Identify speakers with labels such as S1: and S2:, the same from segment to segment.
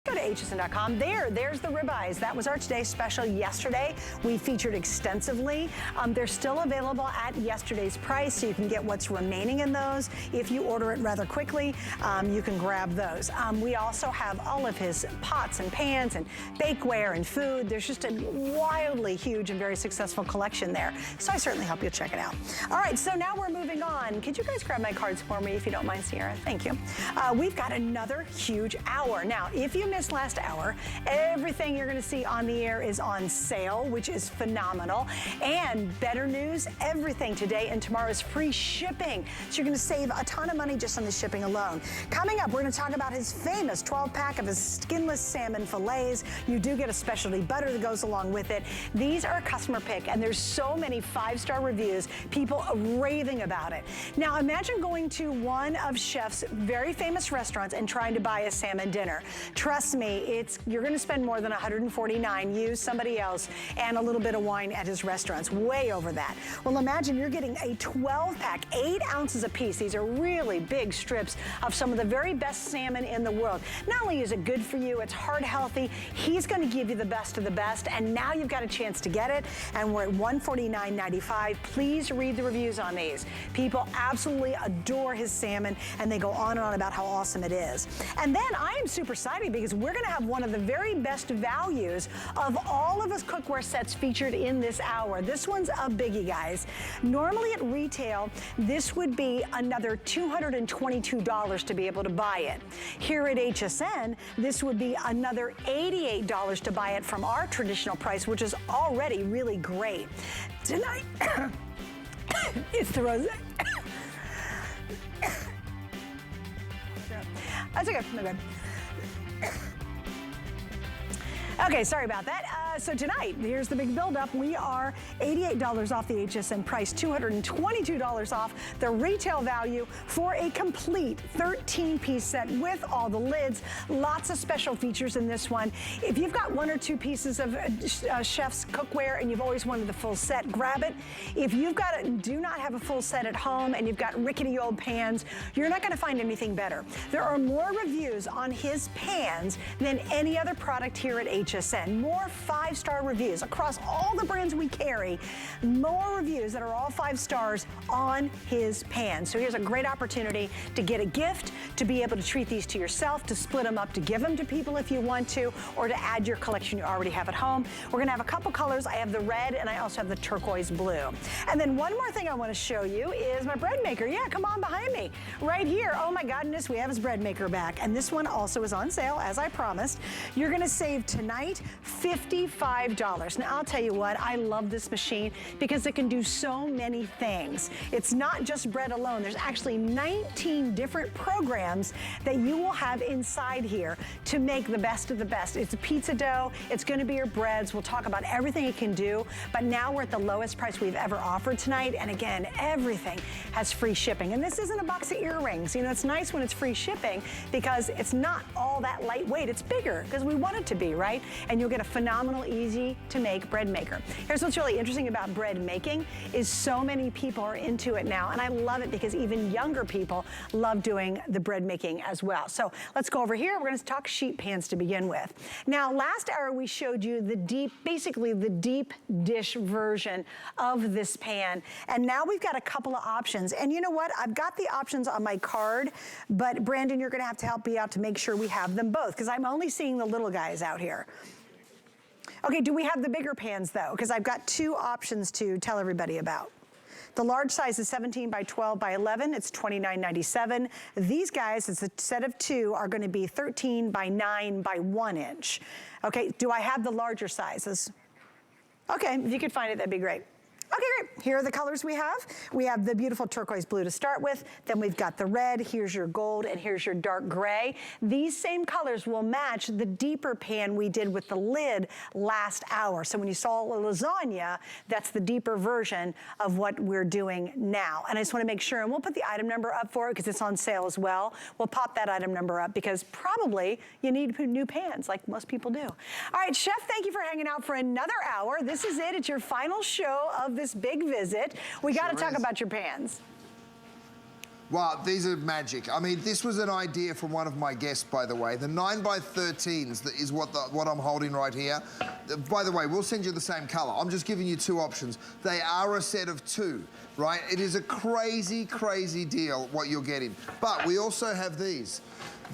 S1: Go to hsn.com. There's the ribeyes. That was our today's special yesterday. We featured extensively. They're still available at yesterday's price, so you can get what's remaining in those. If you order it rather quickly, you can grab those. We also have all of his pots and pans and bakeware and food. There's just a wildly huge and very successful collection there. So I certainly hope you'll check it out. All right, so now we're moving on. Could you guys grab my cards for me if you don't mind, Sierra? Thank you. We've got another huge hour. Now, if you missed last hour, everything you're going to see on the air is on sale, which is phenomenal. And better news, everything today and tomorrow is free shipping. So you're going to save a ton of money just on the shipping alone. Coming up, we're going to talk about his famous 12-pack of his skinless salmon fillets. You do get a specialty butter that goes along with it. These are a customer pick, and there's so many 5-star reviews, people raving about it. Now, imagine going to one of Chef's very famous restaurants and trying to buy a salmon dinner. Trust me, you're going to spend more than $149, you, somebody else, and a little bit of wine at his restaurants, way over that. Well, imagine you're getting a 12-pack, 8 ounces a piece. These are really big strips of some of the very best salmon in the world. Not only is it good for you, it's heart healthy, he's going to give you the best of the best, and now you've got a chance to get it, and we're at $149.95. Please read the reviews on these. People absolutely adore his salmon, and they go on and on about how awesome it is. And then I am super excited because we're going to have one of the very best values of all of his cookware sets featured in this hour. This one's a biggie, guys. Normally at retail, this would be another $222 to be able to buy it. Here at HSN, this would be another $88 to buy it from our traditional price, which is already really great. Tonight, it's the rose. That's okay, no good. Okay, sorry about that. So tonight, here's the big buildup. We are $88 off the HSN price, $222 off the retail value for a complete 13-piece set with all the lids. Lots of special features in this one. If you've got 1 or 2 pieces of Chef's cookware and you've always wanted the full set, grab it. If you've do not have a full set at home and you've got rickety old pans, you're not going to find anything better. There are more reviews on his pans than any other product here at HSN. More 5-star reviews across all the brands we carry. More reviews that are all 5 stars on his pan. So here's a great opportunity to get a gift, to be able to treat these to yourself, to split them up, to give them to people if you want to, or to add your collection you already have at home. We're gonna have a couple colors. I have the red and I also have the turquoise blue. And then one more thing I wanna show you is my bread maker. Yeah, come on behind me. Right here, oh my goodness, we have his bread maker back. And this one also is on sale, as I promised. You're gonna save tonight $55. Now, I'll tell you what, I love this machine because it can do so many things. It's not just bread alone. There's actually 19 different programs that you will have inside here to make the best of the best. It's a pizza dough. It's going to be your breads. We'll talk about everything it can do, but now we're at the lowest price we've ever offered tonight. And again, everything has free shipping. And this isn't a box of earrings. You know, it's nice when it's free shipping because it's not all that lightweight. It's bigger because we want it to be, right? And you'll get a phenomenal, easy to make bread maker. Here's what's really interesting about bread making is so many people are into it now, and I love it because even younger people love doing the bread making as well. So let's go over here. We're going to talk sheet pans to begin with. Now, last hour we showed you the deep, basically the deep dish version of this pan, and now we've got a couple of options. And you know what? I've got the options on my card, but Brandon, you're going to have to help me out to make sure we have them both because I'm only seeing the little guys out here. Okay, do we have the bigger pans though? Because I've got 2 options to tell everybody about. The large size is 17 by 12 by 11. It's $29.97. These guys, it's a set of 2, are going to be 13 by 9 by 1 inch. Okay, do I have the larger sizes? Okay, if you could find it, that'd be great. Okay, great. Here are the colors we have. We have the beautiful turquoise blue to start with. Then we've got the red. Here's your gold, and here's your dark gray. These same colors will match the deeper pan we did with the lid last hour. So when you saw a lasagna, that's the deeper version of what we're doing now. And I just want to make sure, and we'll put the item number up for it because it's on sale as well. We'll pop that item number up because probably you need new pans like most people do. All right, Chef, thank you for hanging out for another hour. This is it. It's your final show of this big visit. We got to talk about your pans.
S2: Wow, these are magic. I mean, this was an idea from one of my guests, by the way. The 9x13s is what I'm holding right here. By the way, we'll send you the same color. I'm just giving you two options. They are a set of two, right? It is a crazy, crazy deal what you're getting. But we also have these.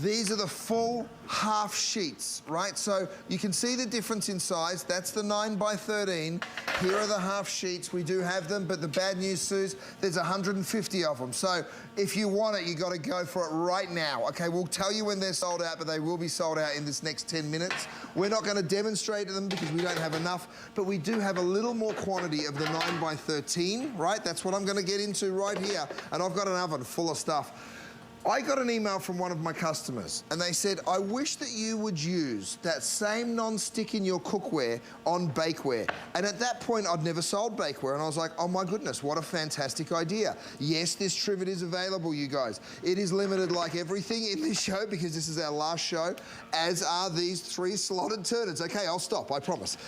S2: These are the full half sheets, right? So you can see the difference in size. That's the 9x13. Here are the half sheets. We do have them, but the bad news, Suze, there's 150 of them. So if you want it, you got to go for it right now. Okay, we'll tell you when they're sold out, but they will be sold out in this next 10 minutes. We're not going to demonstrate them because we don't have enough, but we do have a little more quantity of the 9x13, right? That's what I'm going to get into right here. And I've got an oven full of stuff. I got an email from one of my customers and they said, I wish that you would use that same non-stick in your cookware on bakeware. And at that point, I'd never sold bakeware. And I was like, oh my goodness, what a fantastic idea. Yes, this trivet is available, you guys. It is limited like everything in this show because this is our last show, as are these 3 slotted turners. Okay, I'll stop, I promise.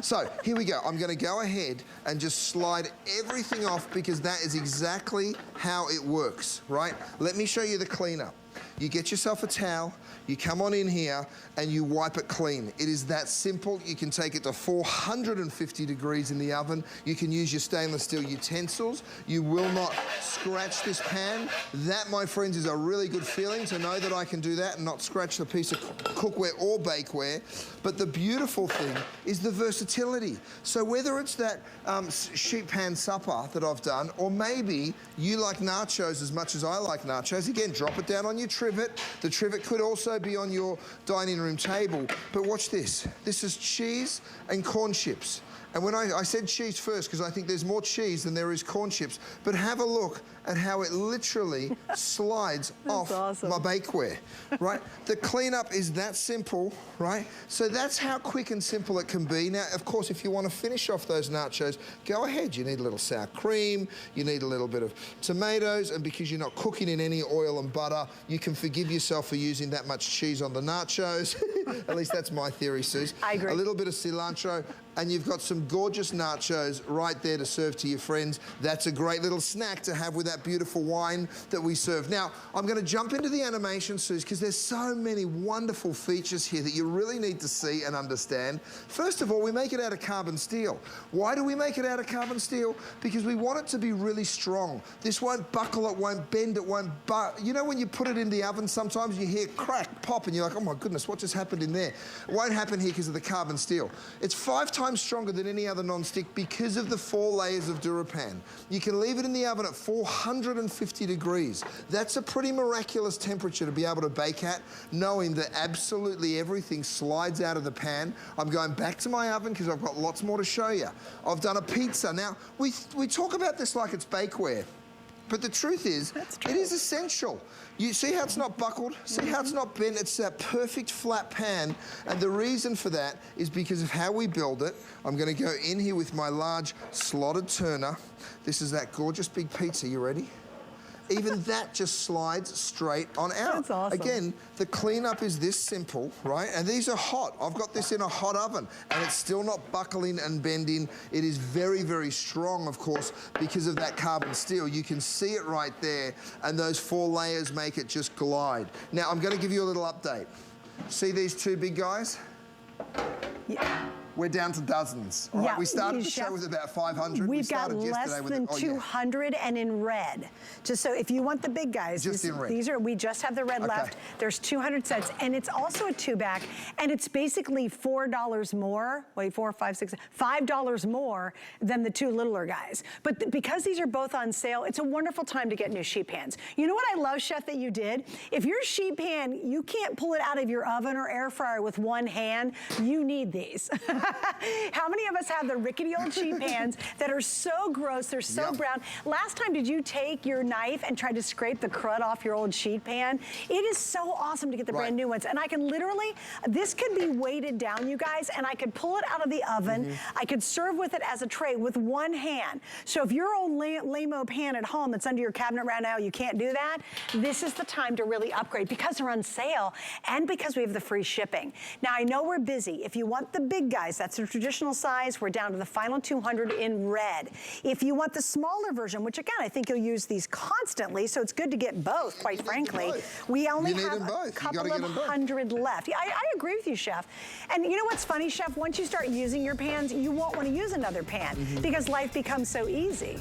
S2: So here we go. I'm gonna go ahead and just slide everything off because that is exactly how it works, right? Let me show you the cleanup. You get yourself a towel, you come on in here and you wipe it clean. It is that simple. You can take it to 450 degrees in the oven. You can use your stainless steel utensils. You will not scratch this pan. That, my friends, is a really good feeling to know that I can do that and not scratch the piece of cookware or bakeware. But the beautiful thing is the versatility. So whether it's that sheet pan supper that I've done, or maybe you like nachos as much as I like nachos, again, drop it down on your trivet. The trivet could also be on your dining room table. But watch this. This is cheese and corn chips. And when I said cheese first because I think there's more cheese than there is corn chips, but have a look at how it literally slides off my bakeware, right? The cleanup is that simple, right? So that's how quick and simple it can be. Now, of course, if you want to finish off those nachos, go ahead. You need a little sour cream, you need a little bit of tomatoes, and because you're not cooking in any oil and butter, you can forgive yourself for using that much cheese on the nachos. At least that's my theory, Suze.
S1: I agree.
S2: A little bit of cilantro, and you've got some gorgeous nachos right there to serve to your friends. That's a great little snack to have with that beautiful wine that we serve. Now, I'm going to jump into the animation, Suze, because there's so many wonderful features here that you really need to see and understand. First of all, we make it out of carbon steel. Why do we make it out of carbon steel? Because we want it to be really strong. This won't buckle, it won't bend, it won't you know when you put it in the oven, sometimes you hear crack, pop, and you're like, oh my goodness, what just happened in there? It won't happen here because of the carbon steel. It's 5 times stronger than any other non-stick because of the 4 layers of Durapan. You can leave it in the oven at 450 degrees. That's a pretty miraculous temperature to be able to bake at, knowing that absolutely everything slides out of the pan. I'm going back to my oven because I've got lots more to show you. I've done a pizza. Now, we talk about this like it's bakeware. But the truth is, it is essential. You see how it's not buckled? See how it's not bent? It's that perfect flat pan. And the reason for that is because of how we build it. I'm going to go in here with my large slotted turner. This is that gorgeous big pizza. You ready? Even that just slides straight on out.
S1: That's awesome.
S2: Again, the cleanup is this simple, right? And these are hot. I've got this in a hot oven, and it's still not buckling and bending. It is very, very strong, of course, because of that carbon steel. You can see it right there, and those 4 layers make it just glide. Now, I'm going to give you a little update. See these 2 big guys?
S1: Yeah.
S2: We're down to dozens. All right, we started the show with about 500.
S1: We've got less than 200 and in red. Just so if you want the big guys,
S2: just in red.
S1: These are, we just have the red left. There's 200 sets, and it's also a 2-back, and it's basically $4 more. Wait, 4, 5, 6, $5 more than the 2 littler guys. But because these are both on sale, it's a wonderful time to get new sheet pans. You know what I love, Chef, that you did? If your sheet pan, you can't pull it out of your oven or air fryer with one hand, you need these. How many of us have the rickety old sheet pans that are so gross, they're so brown? Last time, did you take your knife and try to scrape the crud off your old sheet pan? It is so awesome to get the brand new ones. And I can literally, this could be weighted down, you guys, and I could pull it out of the oven. I could serve with it as a tray with one hand. So if your old lame-o pan at home that's under your cabinet right now, you can't do that, this is the time to really upgrade because they're on sale and because we have the free shipping. Now, I know we're busy. If you want the big guys, size. That's the traditional size. We're down to the final 200 in red. If you want the smaller version, which again, I think you'll use these constantly, so it's good to get both, quite frankly. We only have a couple of hundred left. Yeah, I agree with you, Chef. And you know what's funny, Chef? Once you start using your pans, you won't want to use another pan because life becomes so easy.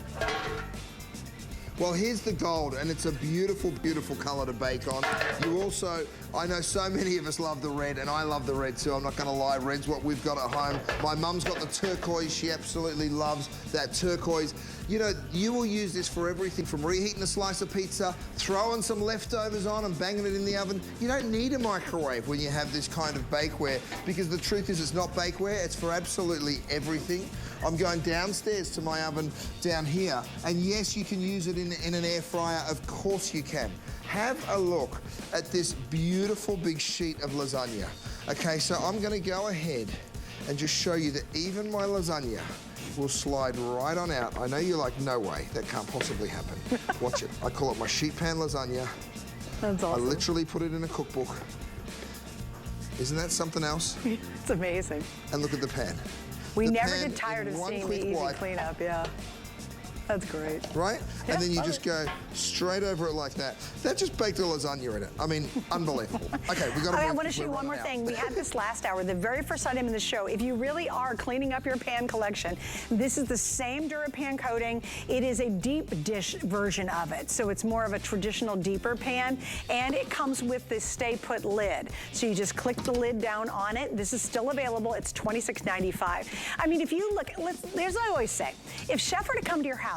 S2: Well, here's the gold, and it's a beautiful, beautiful color to bake on. You also, I know so many of us love the red, and I love the red too. I'm not gonna lie, red's what we've got at home. My mum's got the turquoise. She absolutely loves that turquoise. You know, you will use this for everything from reheating a slice of pizza, throwing some leftovers on and banging it in the oven. You don't need a microwave when you have this kind of bakeware, because the truth is it's not bakeware, it's for absolutely everything. I'm going downstairs to my oven down here, and yes, you can use it in an air fryer, of course you can. Have a look at this beautiful big sheet of lasagna. Okay, so I'm gonna go ahead and just show you that even my lasagna will slide right on out. I know you're like, no way, that can't possibly happen. Watch it. I call it my sheet pan lasagna.
S1: That's awesome.
S2: I literally put it in a cookbook. Isn't that something else?
S1: It's amazing.
S2: And look at the pan.
S1: We never get tired of seeing the easy cleanup, yeah. That's great.
S2: Right?
S1: Yeah,
S2: and then you just go straight over it like that. That just baked a lasagna in it. I mean, unbelievable. Okay, we got to.
S1: I want to show you one more thing. We had this last hour, the very first item in the show. If you really are cleaning up your pan collection, this is the same DuraPan coating. It is a deep dish version of it. So it's more of a traditional deeper pan, and it comes with this Stay Put lid. So you just click the lid down on it. This is still available. It's $26.95. I mean, if you look, there's what I always say. If Chef were to come to your house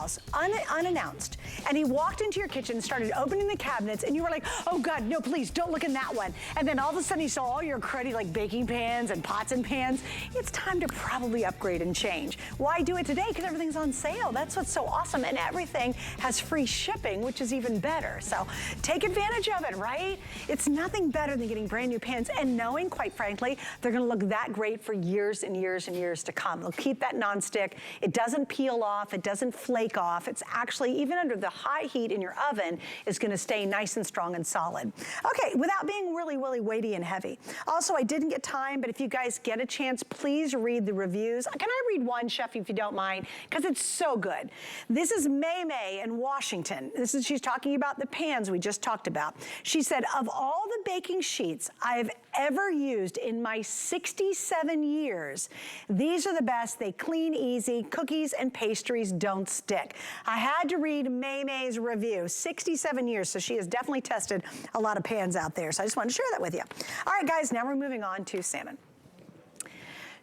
S1: unannounced, and he walked into your kitchen and started opening the cabinets, and you were like, oh God, no, please don't look in that one. And then all of a sudden you saw all your cruddy like baking pans and pots and pans. It's time to probably upgrade and change. Why do it today? Because everything's on sale. That's what's so awesome. And everything has free shipping, which is even better. So take advantage of it, right? It's nothing better than getting brand new pans and knowing, quite frankly, they're gonna look that great for years and years and years to come. They'll keep that nonstick. It doesn't peel off. It doesn't flake off. It's actually, even under the high heat in your oven, is gonna stay nice and strong and solid. Okay, without being really, really weighty and heavy. Also, I didn't get time, but if you guys get a chance, please read the reviews. Can I read one, Chef, if you don't mind? Because it's so good. This is May in Washington. She's talking about the pans we just talked about. She said, of all the baking sheets I've ever used in my 67 years, these are the best. They clean easy. Cookies and pastries don't stick. I had to read May's review. 67 years, so she has definitely tested a lot of pans out there. So I just wanted to share that with you. All right, guys, now we're moving on to salmon.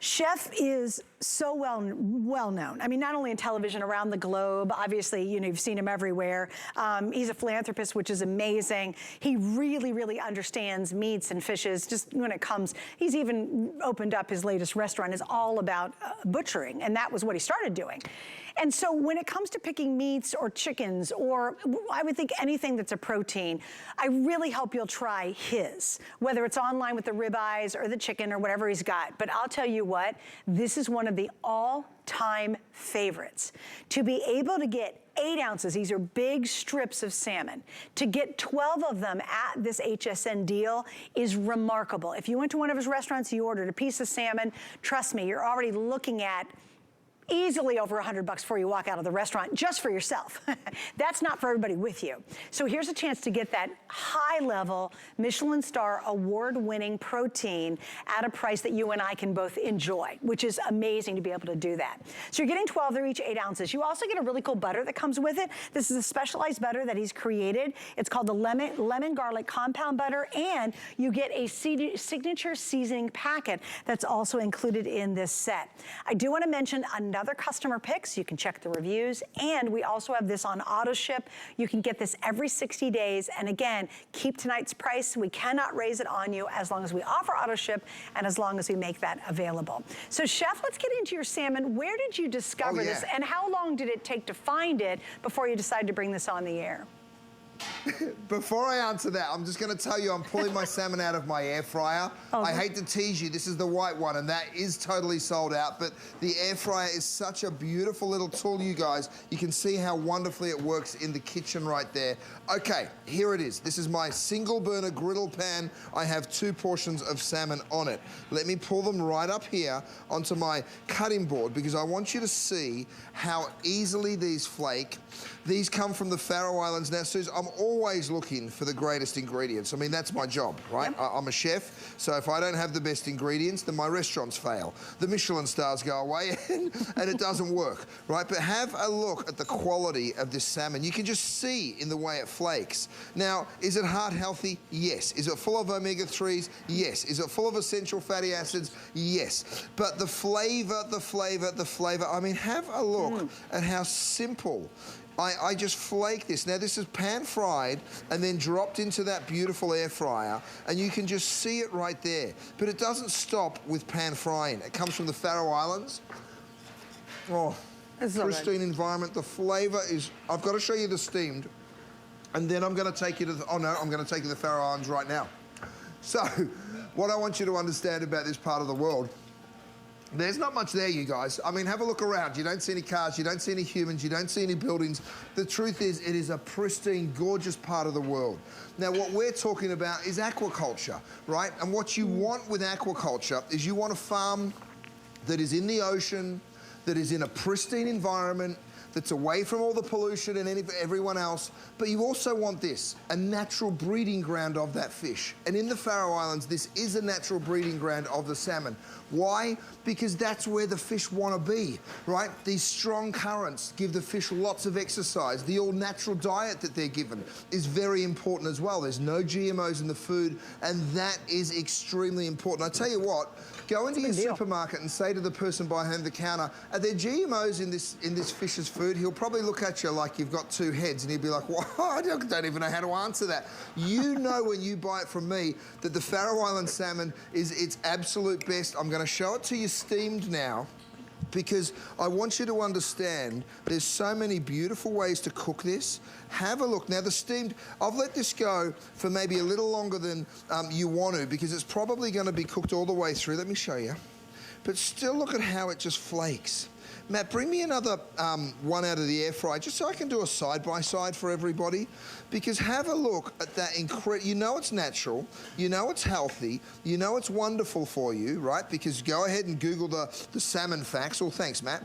S1: Chef is so well known. I mean, not only in television, around the globe. Obviously, you know, you've seen him everywhere. He's a philanthropist, which is amazing. He really, really understands meats and fishes. Just when it comes, he's even opened up his latest restaurant. Is all about butchering, and that was what he started doing. And so when it comes to picking meats or chickens, or I would think anything that's a protein, I really hope you'll try his, whether it's online with the ribeyes or the chicken or whatever he's got. But I'll tell you what, this is one of the all-time favorites. To be able to get 8 ounces, these are big strips of salmon, to get 12 of them at this HSN deal is remarkable. If you went to one of his restaurants, you ordered a piece of salmon, trust me, you're already looking at easily over $100 before you walk out of the restaurant, just for yourself. That's not for everybody with you. So here's a chance to get that high-level Michelin star award-winning protein at a price that you and I can both enjoy, which is amazing to be able to do that. So you're getting 12, they're each 8 ounces. You also get a really cool butter that comes with it. This is a specialized butter that he's created. It's called the lemon garlic compound butter, and you get a signature seasoning packet that's also included in this set. I do want to mention another customer pick, so you can check the reviews, and we also have this on auto ship. You can get this every 60 days, and again, keep tonight's price. We cannot raise it on you as long as we offer auto ship and as long as we make that available. So Chef, let's get into your salmon. Where did you discover this, and how long did it take to find it before you decided to bring this on the air?
S2: Before I answer that, I'm just going to tell you I'm pulling my salmon out of my air fryer. I hate to tease you, this is the white one, and that is totally sold out, but the air fryer is such a beautiful little tool, you guys. You can see how wonderfully it works in the kitchen right there. Okay, here it is. This is my single burner griddle pan. I have 2 portions of salmon on it. Let me pull them right up here onto my cutting board because I want you to see how easily these flake. These come from the Faroe Islands. Now, Suze, I'm always looking for the greatest ingredients. I mean, that's my job, right? Yep. I'm a chef, so if I don't have the best ingredients, then my restaurants fail. The Michelin stars go away and it doesn't work, right? But have a look at the quality of this salmon. You can just see in the way it flakes. Now, is it heart healthy? Yes. Is it full of omega-3s? Yes. Is it full of essential fatty acids? Yes. But the flavor, I mean, have a look at how simple I just flake this. Now, this is pan-fried and then dropped into that beautiful air fryer, and you can just see it right there. But it doesn't stop with pan-frying. It comes from the Faroe Islands. Oh, pristine environment. The flavor is... I've got to show you the steamed, and then I'm going to take you to the... Oh, no, I'm going to take you to the Faroe Islands right now. So, what I want you to understand about this part of the world, there's not much there, you guys. I mean, have a look around. You don't see any cars, you don't see any humans, you don't see any buildings. The truth is, it is a pristine, gorgeous part of the world. Now, what we're talking about is aquaculture, right? And what you want with aquaculture is you want a farm that is in the ocean, that is in a pristine environment, that's away from all the pollution and everyone else, but you also want this, a natural breeding ground of that fish. And in the Faroe Islands, this is a natural breeding ground of the salmon. Why? Because that's where the fish want to be, right? These strong currents give the fish lots of exercise. The all-natural diet that they're given is very important as well. There's no GMOs in the food, and that is extremely important. I tell you what, go into your supermarket and say to the person behind the counter, are there GMOs in this fish's food? He'll probably look at you like you've got 2 heads, and he'll be like, well, I don't even know how to answer that. You know when you buy it from me that the Faroe Island salmon is its absolute best. I'm going to show it to you steamed now, because I want you to understand there's so many beautiful ways to cook this. Have a look. Now, the steamed, I've let this go for maybe a little longer than you want to, because it's probably going to be cooked all the way through. Let me show you. But still look at how it just flakes. Matt, bring me another one out of the air fryer, just so I can do a side-by-side for everybody. Because have a look at that incredible... You know it's natural, you know it's healthy, you know it's wonderful for you, right? Because go ahead and Google the salmon facts. Oh, thanks, Matt.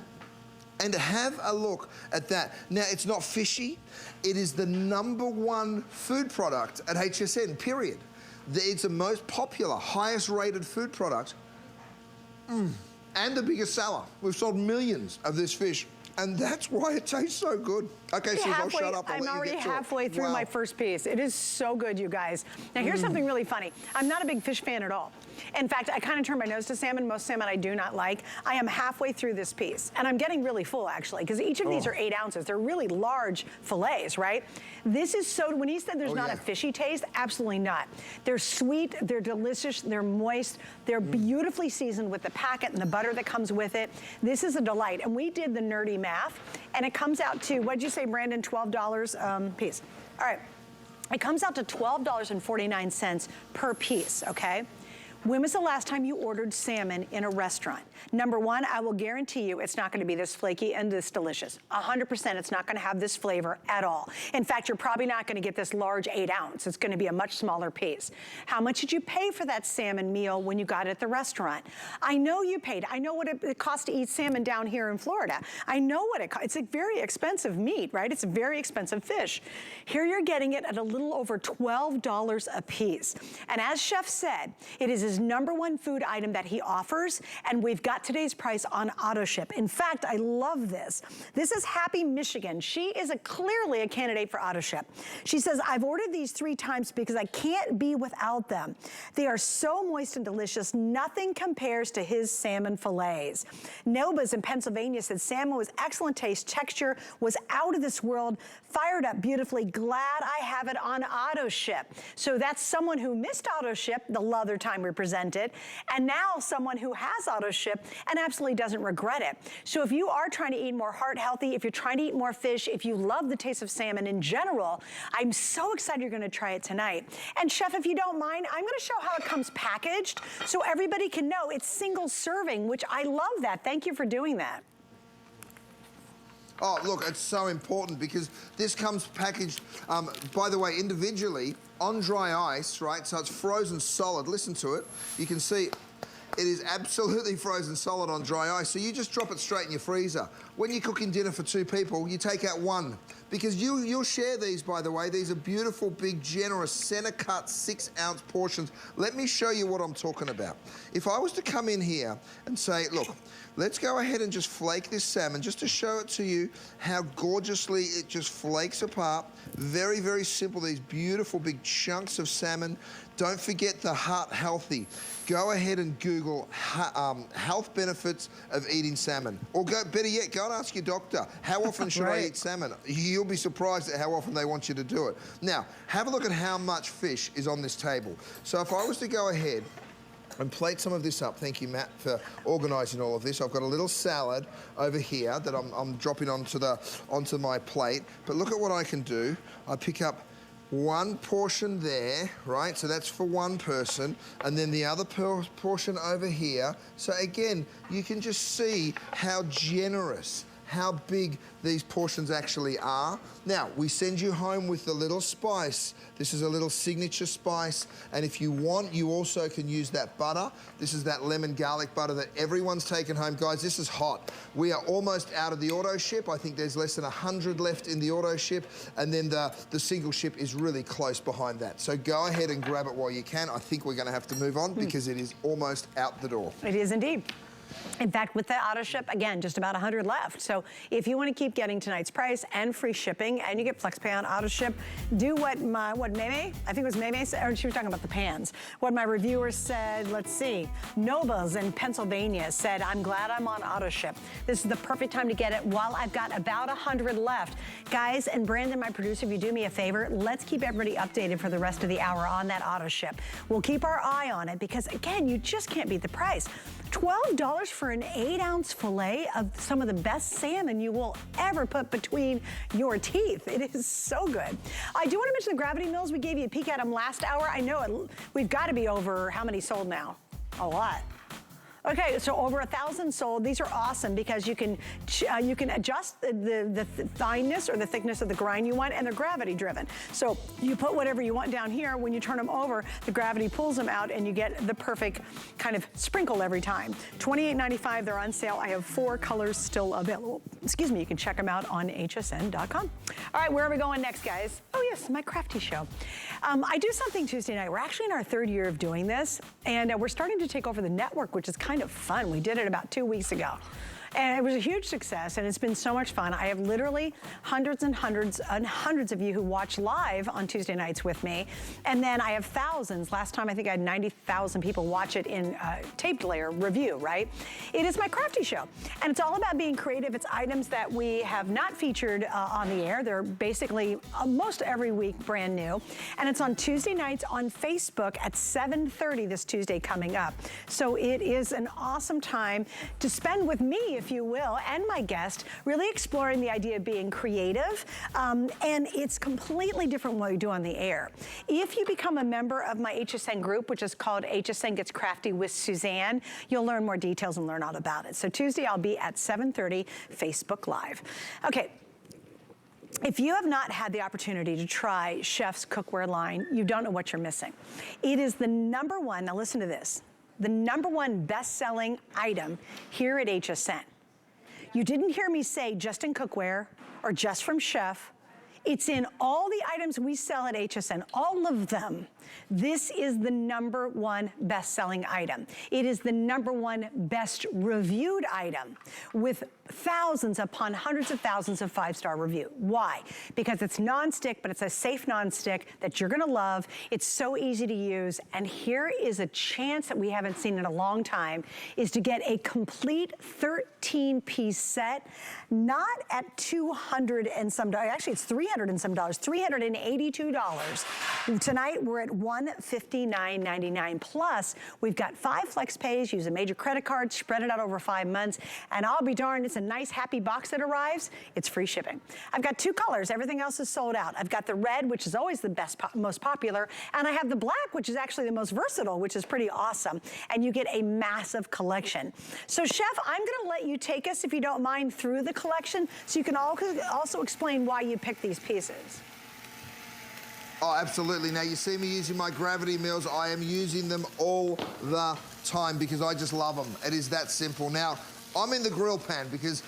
S2: And have a look at that. Now, it's not fishy. It is the #1 food product at HSN, period. It's the most popular, highest-rated food product. And the biggest seller. We've sold millions of this fish, and that's why it tastes so good. Okay, so I'll shut up.
S1: I'm already halfway through my first piece. It is so good, you guys. Now, here's something really funny. I'm not a big fish fan at all. In fact, I kind of turn my nose to salmon. Most salmon I do not like. I am halfway through this piece, and I'm getting really full, actually, because each of these are 8 ounces. They're really large fillets, right? This is so, when he said there's not a fishy taste, absolutely not. They're sweet, they're delicious, they're moist, they're beautifully seasoned with the packet and the butter that comes with it. This is a delight, and we did the nerdy math, and it comes out to, what'd you say, Brandon, $12 piece? All right, it comes out to $12.49 per piece, okay? When was the last time you ordered salmon in a restaurant? Number one, I will guarantee you it's not gonna be this flaky and this delicious. 100% it's not gonna have this flavor at all. In fact, you're probably not gonna get this large 8 ounce. It's gonna be a much smaller piece. How much did you pay for that salmon meal when you got it at the restaurant? I know you paid. I know what it costs to eat salmon down here in Florida. I know what it costs. It's a very expensive meat, right? It's a very expensive fish. Here you're getting it at a little over $12 a piece. And as Chef said, it is his #1 food item that he offers, and we've got today's price on auto ship. In fact, I love this. This is Happy Michigan. She is clearly a candidate for auto ship. She says, I've ordered these 3 times because I can't be without them. They are so moist and delicious. Nothing compares to his salmon fillets. Noba's in Pennsylvania said salmon was excellent taste, texture was out of this world, fired up beautifully. Glad I have it on auto ship. So that's someone who missed auto ship the other time we represented, and now someone who has auto ship and absolutely doesn't regret it. So if you are trying to eat more heart healthy, if you're trying to eat more fish, if you love the taste of salmon in general, I'm so excited you're gonna try it tonight. And Chef, if you don't mind, I'm gonna show how it comes packaged so everybody can know it's single serving, which I love that. Thank you for doing that.
S2: Oh, look, it's so important because this comes packaged, by the way, individually on dry ice, right? So it's frozen solid. Listen to it. You can see it is absolutely frozen solid on dry ice. So you just drop it straight in your freezer. When you're cooking dinner for 2 people, you take out 1. Because you'll share these, by the way. These are beautiful, big, generous, center-cut 6-ounce portions. Let me show you what I'm talking about. If I was to come in here and say, look, let's go ahead and just flake this salmon just to show it to you how gorgeously it just flakes apart. Very, very simple. These beautiful big chunks of salmon. Don't forget the heart healthy. Go ahead and Google health benefits of eating salmon. Or better yet, go and ask your doctor, how often should I eat salmon? You'll be surprised at how often they want you to do it. Now, have a look at how much fish is on this table. So if I was to go ahead and plate some of this up. Thank you, Matt, for organising all of this. I've got a little salad over here that I'm dropping onto my plate. But look at what I can do. I pick up 1 portion there, right? So that's for 1 person. And then the other portion over here. So again, you can just see how generous, how big these portions actually are. Now, we send you home with the little spice. This is a little signature spice. And if you want, you also can use that butter. This is that lemon garlic butter that everyone's taken home. Guys, this is hot. We are almost out of the auto ship. I think there's less than 100 left in the auto ship. And then the single ship is really close behind that. So go ahead and grab it while you can. I think we're gonna have to move on because it is almost out the door.
S1: It is indeed. In fact, with the auto ship, again, just about 100 left. So if you want to keep getting tonight's price and free shipping, and you get FlexPay on auto ship, do what Meme, I think it was Meme said, or she was talking about the pans. What my reviewers said, let's see, Nova's in Pennsylvania said, I'm glad I'm on auto ship. This is the perfect time to get it while I've got about 100 left. Guys, and Brandon, my producer, if you do me a favor, let's keep everybody updated for the rest of the hour on that auto ship. We'll keep our eye on it because, again, you just can't beat the price. $12 for an 8-ounce fillet of some of the best salmon you will ever put between your teeth. It is so good. I do want to mention the gravity mills. We gave you a peek at them last hour. I know we've got to be over how many sold now? A lot. Okay, so over 1,000 sold. These are awesome because you can adjust the fineness or the thickness of the grind you want, and they're gravity driven. So you put whatever you want down here. When you turn them over, the gravity pulls them out, and you get the perfect kind of sprinkle every time. $28.95. They're on sale. I have 4 colors still available. Excuse me. You can check them out on hsn.com. All right, where are we going next, guys? Oh yes, my crafty show. I do something Tuesday night. We're actually in our 3rd year of doing this, and we're starting to take over the network, which is kind of fun. We did it about 2 weeks ago. And it was a huge success, and it's been so much fun. I have literally hundreds and hundreds and hundreds of you who watch live on Tuesday nights with me. And then I have thousands. Last time, I think I had 90,000 people watch it in taped layer review, right? It is my crafty show. And it's all about being creative. It's items that we have not featured on the air. They're basically most every week brand new. And it's on Tuesday nights on Facebook at 7:30 this Tuesday coming up. So it is an awesome time to spend with me, if you will, and my guest, really exploring the idea of being creative. And it's completely different what we do on the air. If you become a member of my HSN group, which is called HSN Gets Crafty with Suzanne, you'll learn more details and learn all about it. So Tuesday, I'll be at 7:30 Facebook Live. Okay. If you have not had the opportunity to try Chef's cookware line, you don't know what you're missing. It is the #1, now listen to this, the #1 best-selling item here at HSN. You didn't hear me say just in cookware or just from Chef. It's in all the items we sell at HSN, all of them. This is the #1 best-selling item. It is the #1 best reviewed item with thousands upon hundreds of thousands of 5-star review. Why? Because it's nonstick, but it's a safe nonstick that you're gonna love. It's so easy to use. And here is a chance that we haven't seen in a long time, is to get a complete 13-piece set, not at $200 and some, actually it's $300 $300 and some dollars, $382. Tonight, we're at $159.99. Plus, we've got 5 flex pays. Use a major credit card, spread it out over 5 months, and I'll be darned, it's a nice, happy box that arrives. It's free shipping. I've got 2 colors. Everything else is sold out. I've got the red, which is always the most popular, and I have the black, which is actually the most versatile, which is pretty awesome. And you get a massive collection. So, Chef, I'm going to let you take us, if you don't mind, through the collection, so you can also explain why you picked these pieces.
S2: Oh, absolutely. Now, you see me using my gravity mills. I am using them all the time because I just love them. It is that simple. Now, I'm in the grill pan because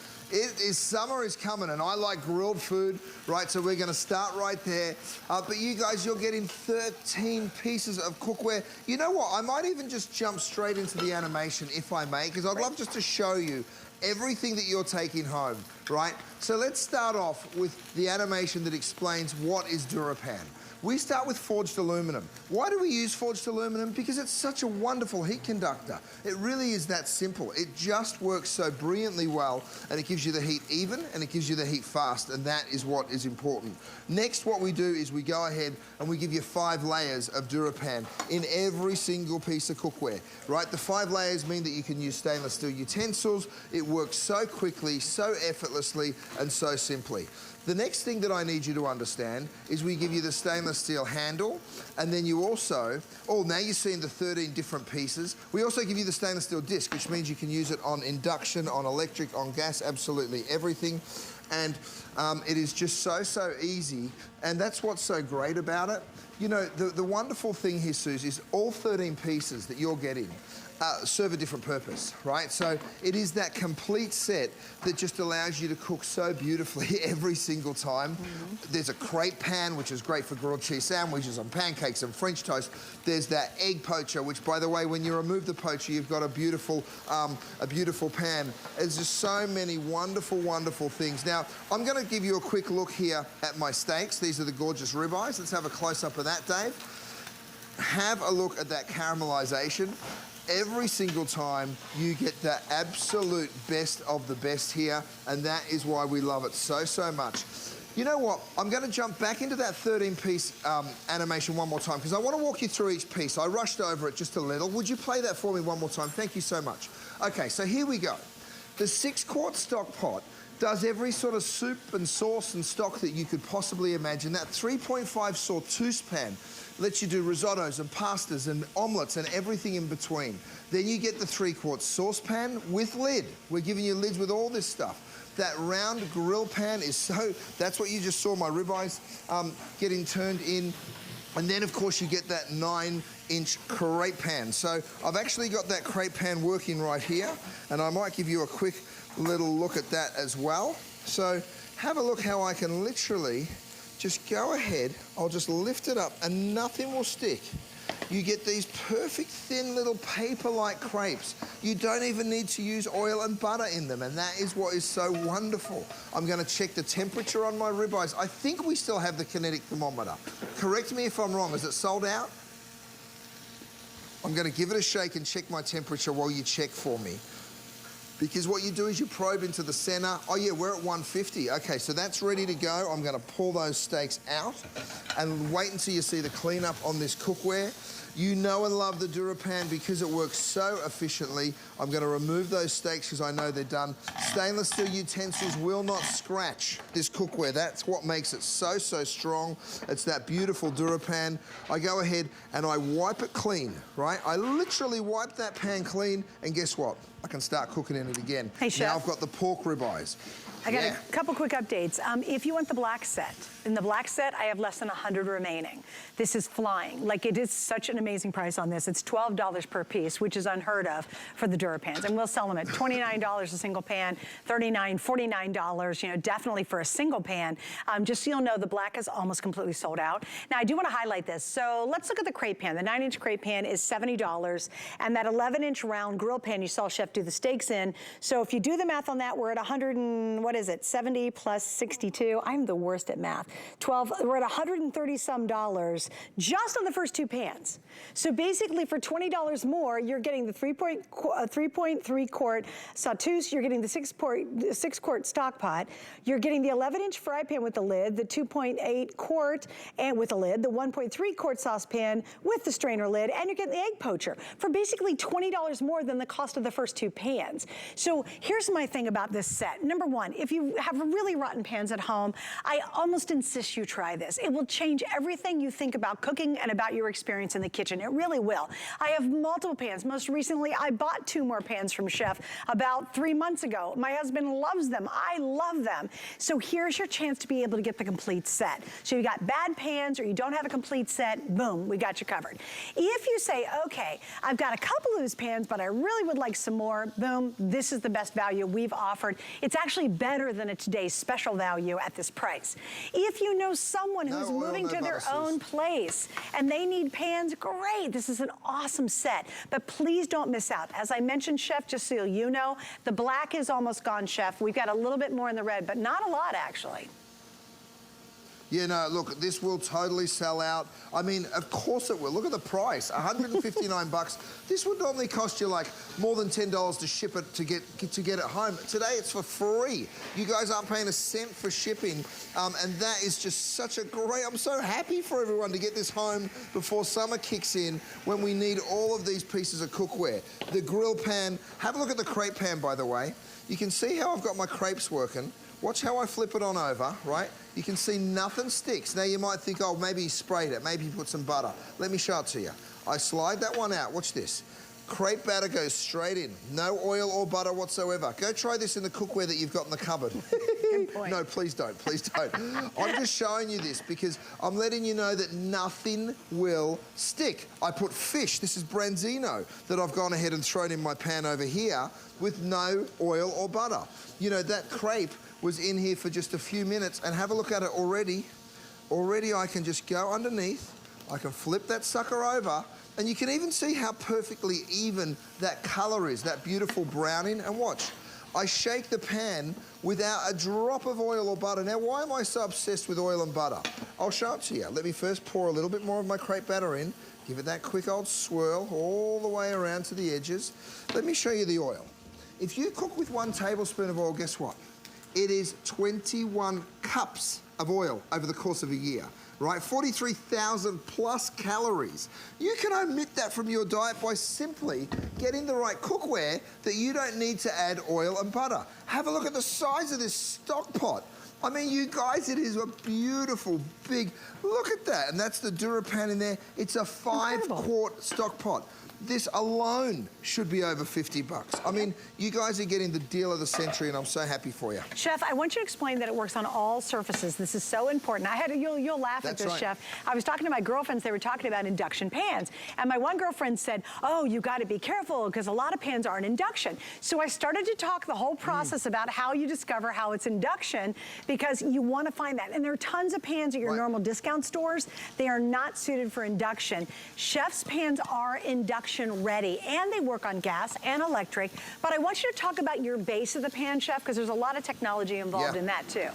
S2: summer is coming and I like grilled food, right? So we're gonna start right there. But you guys, you're getting 13 pieces of cookware. You know what? I might even just jump straight into the animation, if I may, because I'd love just to show you everything that you're taking home, right? So let's start off with the animation that explains what is DuraPan. We start with forged aluminum. Why do we use forged aluminum? Because it's such a wonderful heat conductor. It really is that simple. It just works so brilliantly well, and it gives you the heat even, and it gives you the heat fast, and that is what is important. Next, what we do is we go ahead and we give you 5 layers of DuraPan in every single piece of cookware, right? The 5 layers mean that you can use stainless steel utensils. It works so quickly, so effortlessly, and so simply. The next thing that I need you to understand is we give you the stainless steel handle, and then you also, now you're seeing the 13 different pieces. We also give you the stainless steel disc, which means you can use it on induction, on electric, on gas, absolutely everything. And it is just so easy, and that's what's so great about it. You know, the wonderful thing here, Suze, is all 13 pieces that you're getting serve a different purpose, right? So it is that complete set that just allows you to cook so beautifully every single time. There's a crepe pan, which is great for grilled cheese sandwiches and pancakes and French toast. There's that egg poacher, which, by the way, when you remove the poacher, you've got a beautiful pan. There's just so many wonderful things. Now, I'm gonna give you a quick look here at my steaks. These are the gorgeous ribeyes. Let's have a close-up of that, Dave. Have a look at that caramelization. Every single time you get the absolute best of the best here, and that is why we love it so much. You know what? I'm going to jump back into that 13-piece animation one more time because I want to walk you through each piece. I rushed over it just a little. Would you play that for me one more time? Thank you so much. Okay, so here we go. The 6-quart stock pot does every sort of soup and sauce and stock that you could possibly imagine. That 3.5 sauteuse pan lets you do risottos and pastas and omelettes and everything in between. Then you get the 3-quart saucepan with lid. We're giving you lids with all this stuff. That round grill pan is that's what you just saw my ribeyes getting turned in. And then, of course, you get that 9-inch crepe pan. So I've actually got that crepe pan working right here, and I might give you a quick little look at that as well. So have a look how I can literally just go ahead. I'll just lift it up and nothing will stick. You get these perfect thin little paper-like crepes. You don't even need to use oil and butter in them, and that is what is so wonderful. I'm going to check the temperature on my ribeyes. I think we still have the kinetic thermometer. Correct me if I'm wrong. Is it sold out? I'm going to give it a shake and check my temperature while you check for me. Because what you do is you probe into the center. Oh yeah, we're at 150. Okay, so that's ready to go. I'm gonna pull those steaks out and wait until you see the cleanup on this cookware. You know and love the DuraPan because it works so efficiently. I'm gonna remove those steaks because I know they're done. Stainless steel utensils will not scratch this cookware. That's what makes it so strong. It's that beautiful DuraPan. I go ahead and I wipe it clean, right? I literally wipe that pan clean, and guess what? I can start cooking in it again.
S1: Hey, Chef.
S2: Now I've got the pork ribeyes.
S1: I got a couple quick updates. If you want the black set, in the black set, I have less than 100 remaining. This is flying. Like, it is such an amazing price on this. It's $12 per piece, which is unheard of for the DuraPans. And we'll sell them at $29 a single pan, $39, $49, you know, definitely for a single pan. Just so you'll know, the black is almost completely sold out. Now, I do want to highlight this. So let's look at the crepe pan. The 9-inch crepe pan is $70, and that 11-inch round grill pan you saw Chef do the steaks in. So if you do the math on that, we're at 100 and what is it, 70 plus 62? I'm the worst at math. 12, we're at $130 some just on the first 2 pans. So basically for $20 more, you're getting the 3.3 quart sauteuse, you're getting the 6 quart stock pot, you're getting the 11-inch fry pan with the lid, the 2.8 quart and with the lid, the 1.3 quart saucepan with the strainer lid, and you're getting the egg poacher for basically $20 more than the cost of the first 2 pans. So here's my thing about this set. Number one, if you have really rotten pans at home, I almost insist you try this. It will change everything you think about cooking and about your experience in the kitchen. It really will. I have multiple pans. Most recently, I bought 2 more pans from Chef about 3 months ago. My husband loves them. I love them. So here's your chance to be able to get the complete set. So you got bad pans or you don't have a complete set, boom, we got you covered. If you say, okay, I've got a couple of these pans, but I really would like some more, boom, this is the best value we've offered. It's actually better than a today's special value at this price. If you know someone who's moving to their own place and they need pans, great, this is an awesome set. But please don't miss out. As I mentioned, Chef, just so you know, the black is almost gone, Chef. We've got a little bit more in the red, but not a lot, actually.
S2: Yeah, no, look, this will totally sell out. I mean, of course it will. Look at the price, 159 bucks. This would normally cost you like more than $10 to ship it to get it home. Today it's for free. You guys aren't paying a cent for shipping, and that is just such a great. I'm so happy for everyone to get this home before summer kicks in when we need all of these pieces of cookware. The grill pan. Have a look at the crepe pan, by the way. You can see how I've got my crepes working. Watch how I flip it on over, right? You can see nothing sticks. Now you might think, oh, maybe he sprayed it, maybe he put some butter. Let me show it to you. I slide that one out, watch this. Crepe batter goes straight in. No oil or butter whatsoever. Go try this in the cookware that you've got in the cupboard.
S1: Good point.
S2: No, please don't, please don't. I'm just showing you this because I'm letting you know that nothing will stick. I put fish, this is branzino, that I've gone ahead and thrown in my pan over here with no oil or butter. You know, that crepe was in here for just a few minutes, and have a look at it already. Already I can just go underneath, I can flip that sucker over, and you can even see how perfectly even that color is, that beautiful browning, and watch. I shake the pan without a drop of oil or butter. Now, why am I so obsessed with oil and butter? I'll show it to you. Let me first pour a little bit more of my crepe batter in, give it that quick old swirl all the way around to the edges. Let me show you the oil. If you cook with 1 tablespoon of oil, guess what? It is 21 cups of oil over the course of a year, right? 43,000 plus calories. You can omit that from your diet by simply getting the right cookware that you don't need to add oil and butter. Have a look at the size of this stock pot. I mean, you guys, it is a beautiful, big, look at that. And that's the DuraPan in there. It's a 5-quart stock pot. This alone should be over 50 bucks. I mean, you guys are getting the deal of the century, and I'm so happy for you.
S1: Chef, I want you to explain that it works on all surfaces. This is so important. You'll laugh at this, right. Chef. I was talking to my girlfriends. They were talking about induction pans. And my one girlfriend said, oh, you got to be careful because a lot of pans aren't induction. So I started to talk the whole process about how you discover how it's induction, because you want to find that. And there are tons of pans at your normal discount stores. They are not suited for induction. Chef's pans are induction ready, and they work on gas and electric. But I want you to talk about your base of the pan, Chef, because there's a lot of technology involved in that too.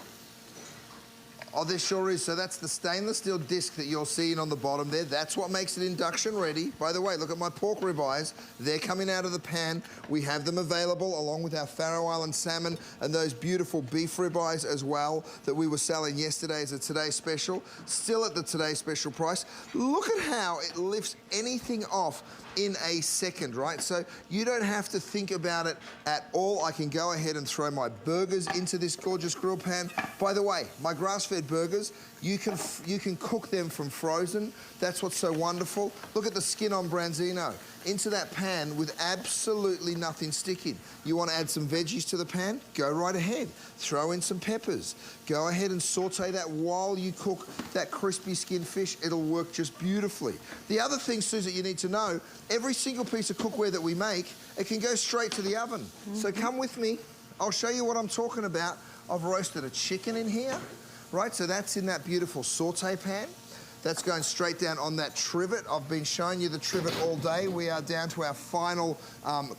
S2: Oh, there sure is. So that's the stainless steel disc that you're seeing on the bottom there. That's what makes it induction ready. By the way, look at my pork ribeyes. They're coming out of the pan. We have them available along with our Faroe Island salmon and those beautiful beef ribeyes as well that we were selling yesterday as a Today Special. Still at the Today Special price. Look at how it lifts anything off in a second, right? So you don't have to think about it at all. I can go ahead and throw my burgers into this gorgeous grill pan. By the way, my grass-fed burgers, you can cook them from frozen. That's what's so wonderful. Look at the skin on branzino. Into that pan with absolutely nothing sticking. You want to add some veggies to the pan? Go right ahead. Throw in some peppers. Go ahead and saute that while you cook that crispy skinned fish. It'll work just beautifully. The other thing, Susan, you need to know, every single piece of cookware that we make, it can go straight to the oven. So come with me. I'll show you what I'm talking about. I've roasted a chicken in here, right? So that's in that beautiful saute pan. That's going straight down on that trivet. I've been showing you the trivet all day. We are down to our final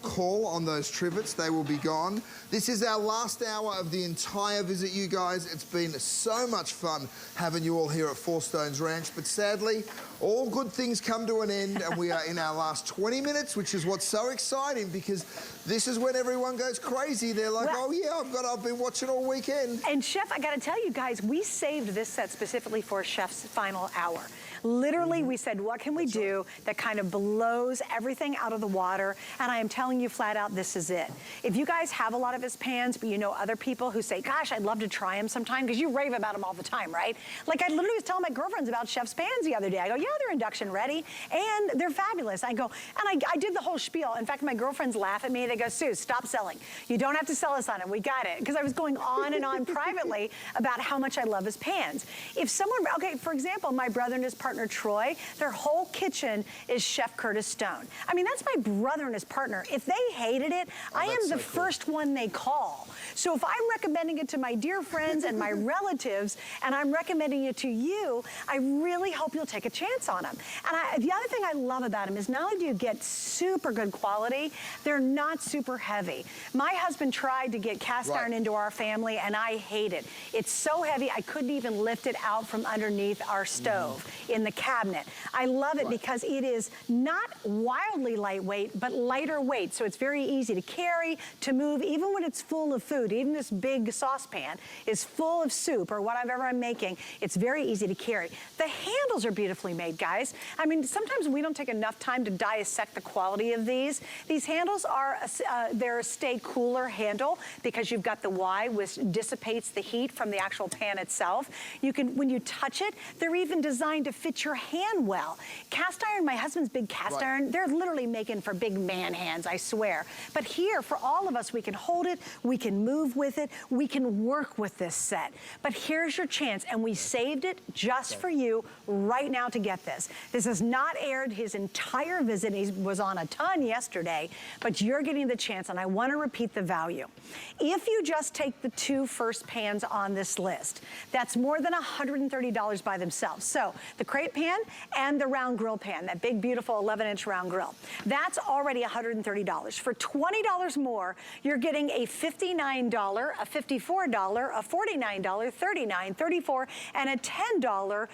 S2: call on those trivets. They will be gone. This is our last hour of the entire visit, you guys. It's been so much fun having you all here at Four Stones Ranch, but sadly, all good things come to an end, and we are in our last 20 minutes, which is what's so exciting, because this is when everyone goes crazy. They're like, well, oh yeah, I've been watching all weekend.
S1: And Chef, I gotta tell you guys, we saved this set specifically for Chef's final hour. Literally, we said, what can we do that kind of blows everything out of the water? And I am telling you flat out, this is it. If you guys have a lot of his pans, but you know other people who say, gosh, I'd love to try them sometime, because you rave about them all the time, right? Like, I literally was telling my girlfriends about Chef's pans the other day. I go, yeah, they're induction ready, and they're fabulous. I go, and I did the whole spiel. In fact, my girlfriends laugh at me. They go, Sue, stop selling. You don't have to sell us on it. We got it. Because I was going on and on privately about how much I love his pans. If someone, okay, for example, my brother and his partner Troy, their whole kitchen is Chef Curtis Stone. I mean, that's my brother and his partner. If they hated it, I am the first one they call. So if I'm recommending it to my dear friends and my relatives, and I'm recommending it to you, I really hope you'll take a chance on them. And the other thing I love about them is not only do you get super good quality, they're not super heavy. My husband tried to get cast iron into our family, and I hate it. It's so heavy, I couldn't even lift it out from underneath our stove in the cabinet. I love it because it is not wildly lightweight, but lighter weight. So it's very easy to carry, to move, even when it's full of food. Even this big saucepan is full of soup or whatever I'm making. It's very easy to carry. The handles are beautifully made, guys. I mean, sometimes we don't take enough time to dissect the quality of these. These handles are, they're a stay cooler handle because you've got the Y, which dissipates the heat from the actual pan itself. You can, when you touch it, they're even designed to fit your hand well. Cast iron, my husband's big cast iron, they're literally making for big man hands, I swear. But here, for all of us, we can hold it, we can move with it, we can work with this set. But here's your chance, and we saved it just for you right now to get this. This has not aired his entire visit. He was on a ton yesterday, but you're getting the chance, and I want to repeat the value. If you just take the two first pans on this list, that's more than $130 by themselves. So the crepe pan and the round grill pan, that big, beautiful 11-inch round grill, that's already $130. For $20 more, you're getting a $59, a $54, a $49, $39, $34, and a $10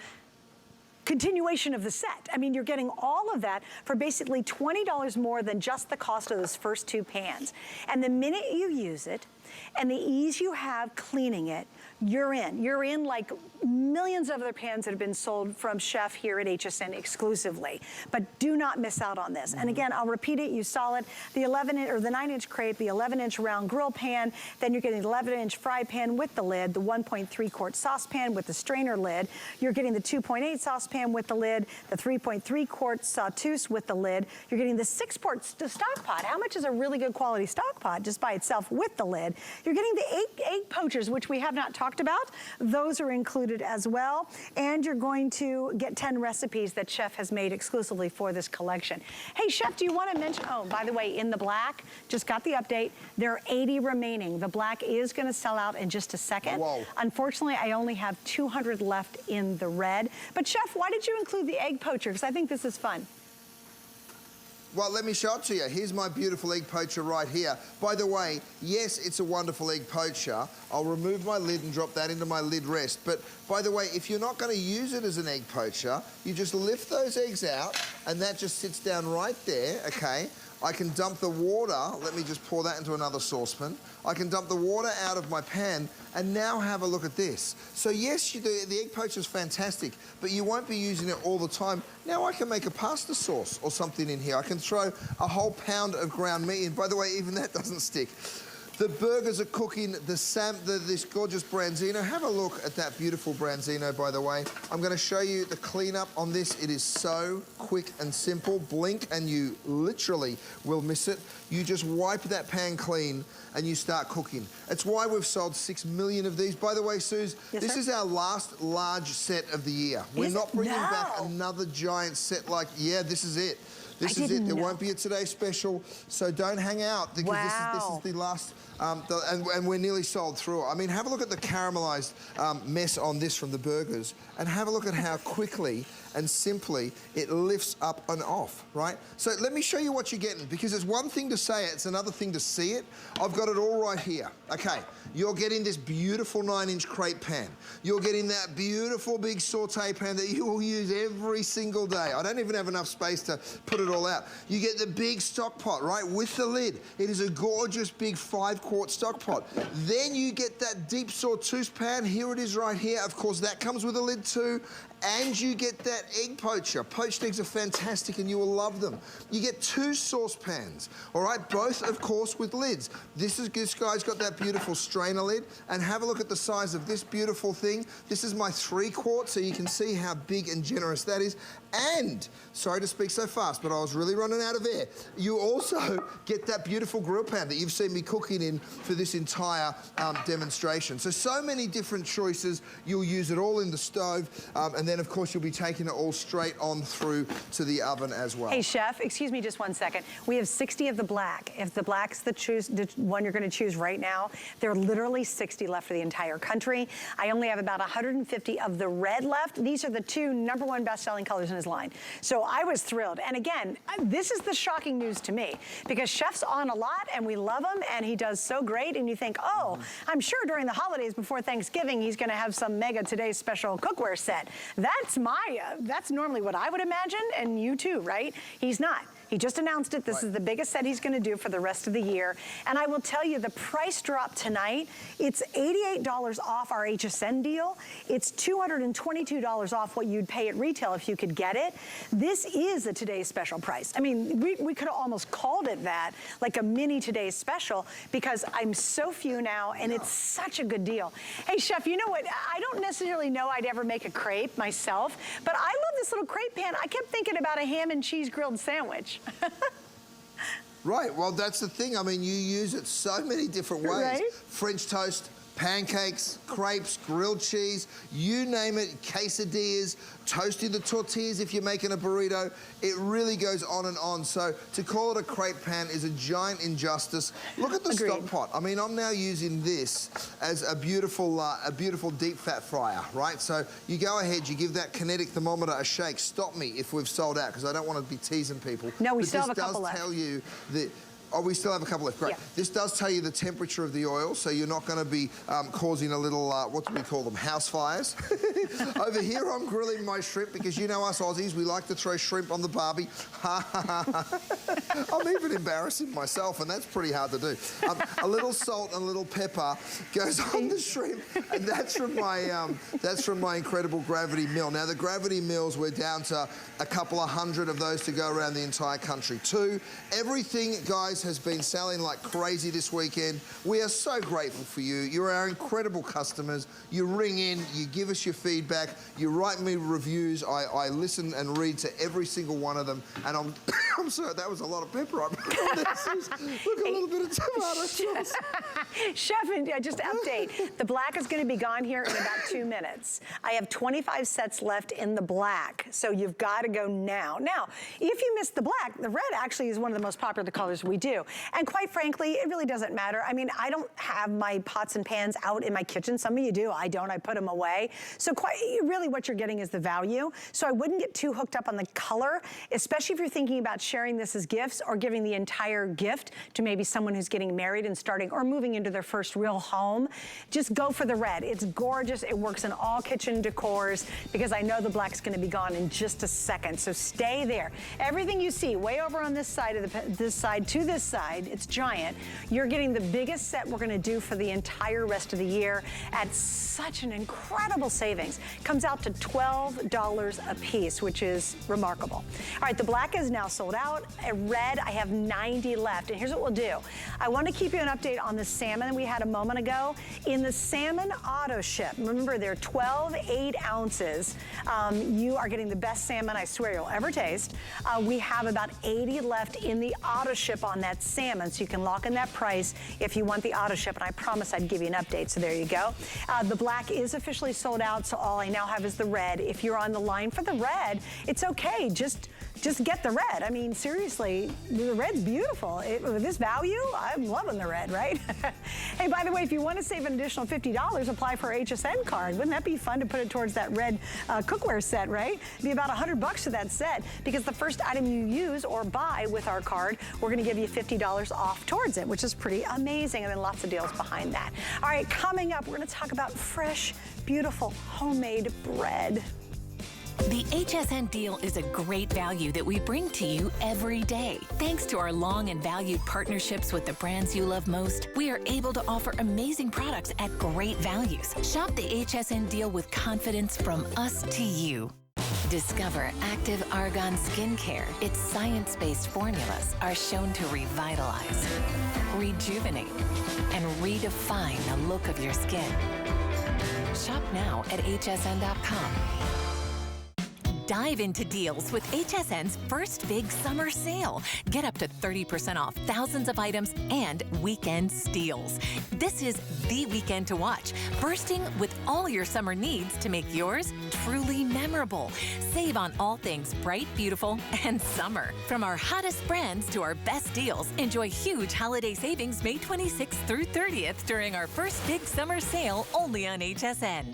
S1: continuation of the set. I mean, you're getting all of that for basically $20 more than just the cost of those first two pans. And the minute you use it, and the ease you have cleaning it, you're in. You're in like millions of other pans that have been sold from Chef here at HSN exclusively. But do not miss out on this. And again, I'll repeat it, you saw it, the 9-inch crepe, the 11-inch round grill pan, then you're getting the 11-inch fry pan with the lid, the 1.3 quart saucepan with the strainer lid, you're getting the 2.8 saucepan with the lid, the 3.3 quart sauteuse with the lid, you're getting the 6-quart stock pot. How much is a really good quality stock pot just by itself with the lid? You're getting the egg poachers, which we have not talked about. Those are included as well. And you're going to get 10 recipes that Chef has made exclusively for this collection. Hey, Chef, do you want to mention, oh, by the way, in the black, just got the update, there are 80 remaining. The black is going to sell out in just a second.
S2: Whoa.
S1: Unfortunately, I only have 200 left in the red. But Chef, why did you include the egg poacher? Because I think this is fun.
S2: Well, let me show it to you. Here's my beautiful egg poacher right here. By the way, yes, it's a wonderful egg poacher. I'll remove my lid and drop that into my lid rest. But by the way, if you're not going to use it as an egg poacher, you just lift those eggs out and that just sits down right there, okay? I can dump the water, let me just pour that into another saucepan. I can dump the water out of my pan and now have a look at this. So yes, the egg poacher is fantastic, but you won't be using it all the time. Now I can make a pasta sauce or something in here. I can throw a whole pound of ground meat in. By the way, even that doesn't stick. The burgers are cooking, this gorgeous branzino. Have a look at that beautiful branzino, by the way. I'm going to show you the cleanup on this. It is so quick and simple. Blink and you literally will miss it. You just wipe that pan clean and you start cooking. It's why we've sold 6 million of these. By the way, Suze, this is our last large set of the year. We're not bringing back another giant set like, yeah, this is it. This is it. There won't be a Today Special, so don't hang out because this is the last, and we're nearly sold through it. I mean, have a look at the caramelized mess on this from the burgers, and have a look at how quickly and simply it lifts up and off, right? So let me show you what you're getting, because it's one thing to say it, it's another thing to see it. I've got it all right here. Okay, you're getting this beautiful 9-inch crepe pan. You're getting that beautiful big saute pan that you will use every single day. I don't even have enough space to put it all out. You get the big stock pot, right, with the lid. It is a gorgeous big 5-quart stock pot. Then you get that deep sauteuse pan. Here it is right here. Of course, that comes with a lid too. And you get that egg poacher. Poached eggs are fantastic and you will love them. You get 2 saucepans, all right? Both, of course, with lids. This guy's got that beautiful strainer lid. And have a look at the size of this beautiful thing. This is my 3-quart, so you can see how big and generous that is. And, sorry to speak so fast, but I was really running out of air. You also get that beautiful grill pan that you've seen me cooking in for this entire demonstration. So many different choices. You'll use it all in the stove, and then, of course, you'll be taking it all straight on through to the oven as well.
S1: Hey, Chef, excuse me just one second. We have 60 of the black. If the black's the one you're going to choose right now, there are literally 60 left for the entire country. I only have about 150 of the red left. These are the 2 #1 best-selling colors in his line. So I was thrilled. And again, this is the shocking news to me, because Chef's on a lot and we love him and he does so great, and you think, oh, I'm sure during the holidays before Thanksgiving he's going to have some mega Today's Special cookware set. That's normally what I would imagine, and you too, right? He's not. He just announced it. This is the biggest set he's going to do for the rest of the year. And I will tell you, the price drop tonight, it's $88 off our HSN deal. It's $222 off what you'd pay at retail if you could get it. This is a Today's Special price. I mean, we could have almost called it that, like a mini Today's Special, because I'm so few now, and it's such a good deal. Hey, Chef, you know what? I don't necessarily know I'd ever make a crepe myself, but I love this little crepe pan. I kept thinking about a ham and cheese grilled sandwich.
S2: Right, well, that's the thing. I mean, you use it so many different ways.
S1: Right?
S2: French toast, pancakes, crepes, grilled cheese, you name it, quesadillas, toasting the tortillas if you're making a burrito. It really goes on and on. So to call it a crepe pan is a giant injustice. Look at the stock pot. I mean, I'm now using this as a beautiful deep fat fryer, right? So you go ahead, you give that kinetic thermometer a shake. Stop me if we've sold out, because I don't want to be teasing people.
S1: No, we still have a couple
S2: left. This does tell you that. Oh, we still have a couple left, great.
S1: Yeah.
S2: This does tell you the temperature of the oil, so you're not going to be causing a little, what do we call them, house fires. Over here, I'm grilling my shrimp, because you know us Aussies, we like to throw shrimp on the barbie. I'm even embarrassing myself, and that's pretty hard to do. A little salt and a little pepper goes on the shrimp, and that's from my incredible gravity mill. Now, the gravity mills, we're down to a couple of hundred of those to go around the entire country too. Everything, guys, has been selling like crazy this weekend. We are so grateful for you. You're our incredible customers. You ring in, you give us your feedback, you write me reviews. I listen and read to every single one of them, and I'm sorry, that was a lot of pepper. Look, a little bit of tomato sauce.
S1: Chef, just update. The black is going to be gone here in about 2 minutes. I have 25 sets left in the black, so you've got to go now. Now, if you missed the black, the red actually is one of the most popular colors we do. And quite frankly, it really doesn't matter. I mean, I don't have my pots and pans out in my kitchen. Some of you do. I don't. I put them away. So really what you're getting is the value. So I wouldn't get too hooked up on the color, especially if you're thinking about sharing this as gifts or giving the entire gift to maybe someone who's getting married and starting or moving into their first real home. Just go for the red. It's gorgeous. It works in all kitchen decors, because I know the black's going to be gone in just a second. So stay there. Everything you see way over on this side of this side to this side, it's giant. You're getting the biggest set we're going to do for the entire rest of the year at such an incredible savings. Comes out to $12 a piece, which is remarkable. All right, the black is now sold out. Red, I have 90 left. And here's what we'll do. I want to keep you an update on the salmon we had a moment ago. In the salmon auto ship, remember they're 12 8 ounces. You are getting the best salmon I swear you'll ever taste. We have about 80 left in the auto ship on that salmon, so you can lock in that price if you want the auto ship, and I promise I'd give you an update, so there you go. The black is officially sold out, so all I now have is the red. If you're on the line for the red, it's okay. Just get the red. I mean, mean, seriously, the red's beautiful. With this value, I'm loving the red, right? Hey, by the way, if you want to save an additional $50, apply for our HSN card. Wouldn't that be fun to put it towards that red cookware set, right? It'd be about $100 for that set, because the first item you use or buy with our card, we're going to give you $50 off towards it, which is pretty amazing, and then lots of deals behind that. All right, coming up, we're going to talk about fresh, beautiful, homemade bread.
S3: The HSN deal is a great value that we bring to you every day. Thanks to our long and valued partnerships with the brands you love most, we are able to offer amazing products at great values. Shop the HSN deal with confidence from us to you. Discover Active Argan Skincare. Its science-based formulas are shown to revitalize, rejuvenate, and redefine the look of your skin. Shop now at hsn.com. Dive into deals with HSN's first big summer sale. Get up to 30% off thousands of items and weekend steals. This is the weekend to watch, bursting with all your summer needs to make yours truly memorable. Save on all things bright, beautiful, and summer. From our hottest brands to our best deals, enjoy huge holiday savings May 26th through 30th during our first big summer sale only on HSN.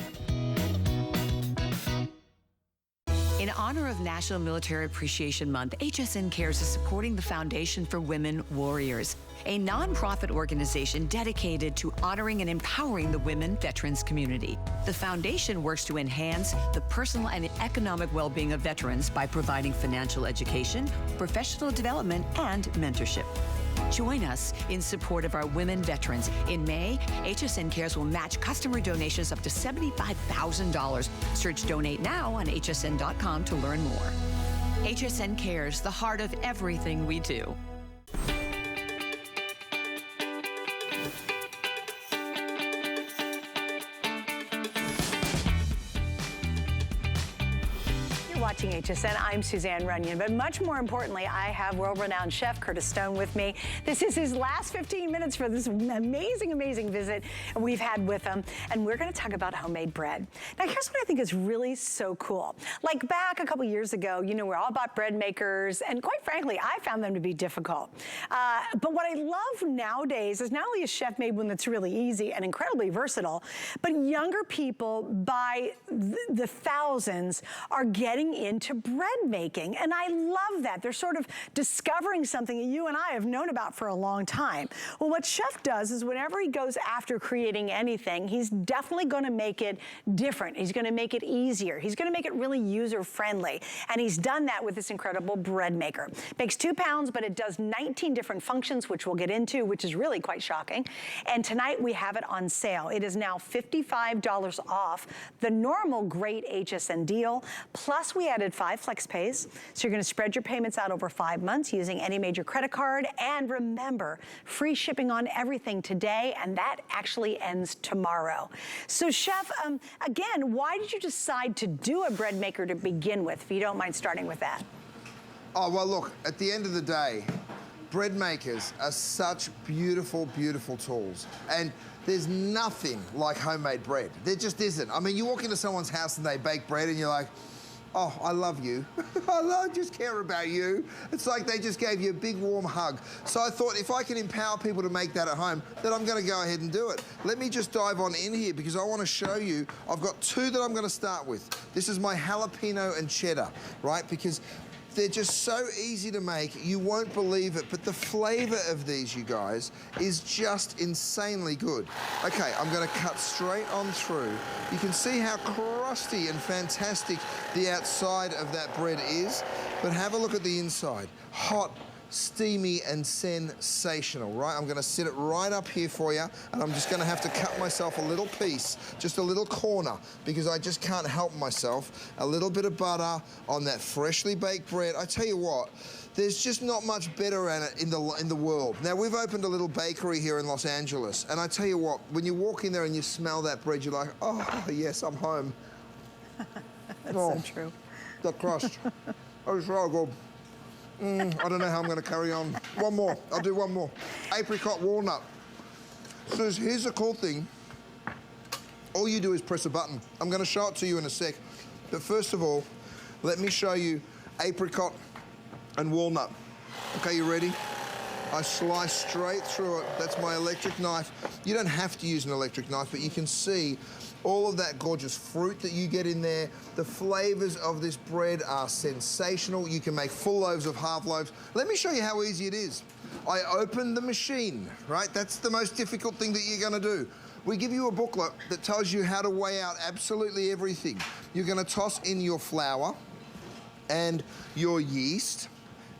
S4: In honor of National Military Appreciation Month, HSN Cares is supporting the Foundation for Women Warriors, a nonprofit organization dedicated to honoring and empowering the women veterans community. The foundation works to enhance the personal and economic well-being of veterans by providing financial education, professional development, and mentorship. Join us in support of our women veterans. In May, HSN Cares will match customer donations up to $75,000. Search Donate Now on hsn.com to learn more. HSN Cares, the heart of everything we do.
S1: Watching HSN, I'm Suzanne Runyon, but much more importantly, I have world-renowned chef Curtis Stone with me. This is his last 15 minutes for this amazing, amazing visit we've had with him, and we're going to talk about homemade bread. Now, here's what I think is really so cool. Like back a couple years ago, you know, we're all about bread makers, and quite frankly, I found them to be difficult. But what I love nowadays is not only is chef made one that's really easy and incredibly versatile, but younger people by the thousands are getting into bread making, and I love that. They're sort of discovering something that you and I have known about for a long time. Well, what chef does is whenever he goes after creating anything, he's definitely going to make it different. He's going to make it easier. He's going to make it really user-friendly, and he's done that with this incredible bread maker. Makes 2 pounds, but it does 19 different functions, which we'll get into, which is really quite shocking. And tonight we have it on sale. It is now $55 off the normal great HSN deal, plus we added 5 flex pays, so you're going to spread your payments out over 5 months using any major credit card. And remember, free shipping on everything today, and that actually ends tomorrow. So chef, again, why did you decide to do a bread maker to begin with, if you don't mind starting with that?
S2: Oh, well, look, at the end of the day, bread makers are such beautiful, beautiful tools. And there's nothing like homemade bread. There just isn't. I mean, you walk into someone's house and they bake bread and you're like, oh, I love you. I just care about you. It's like they just gave you a big warm hug. So I thought if I can empower people to make that at home, then I'm gonna go ahead and do it. Let me just dive on in here because I wanna show you, I've got 2 that I'm gonna start with. This is my jalapeno and cheddar, right? Because they're just so easy to make, you won't believe it, but the flavor of these, you guys, is just insanely good. Okay, I'm gonna cut straight on through. You can see how crusty and fantastic the outside of that bread is, but have a look at the inside. Hot, steamy, and sensational, right? I'm gonna sit it right up here for you, and I'm just gonna have to cut myself a little piece, just a little corner, because I just can't help myself. A little bit of butter on that freshly baked bread. I tell you what, there's just not much better at it in the world. Now, we've opened a little bakery here in Los Angeles, and I tell you what, when you walk in there and you smell that bread, you're like, oh, yes, I'm home.
S1: That's so true.
S2: The crust. Oh, so good. I don't know how I'm going to carry on. One more. I'll do one more. Apricot walnut. So here's the cool thing. All you do is press a button. I'm going to show it to you in a sec. But first of all, let me show you apricot and walnut. Okay, you ready? I slice straight through it. That's my electric knife. You don't have to use an electric knife, but you can see all of that gorgeous fruit that you get in there. The flavors of this bread are sensational. You can make full loaves of half loaves. Let me show you how easy it is. I open the machine, right? That's the most difficult thing that you're gonna do. We give you a booklet that tells you how to weigh out absolutely everything. You're gonna toss in your flour and your yeast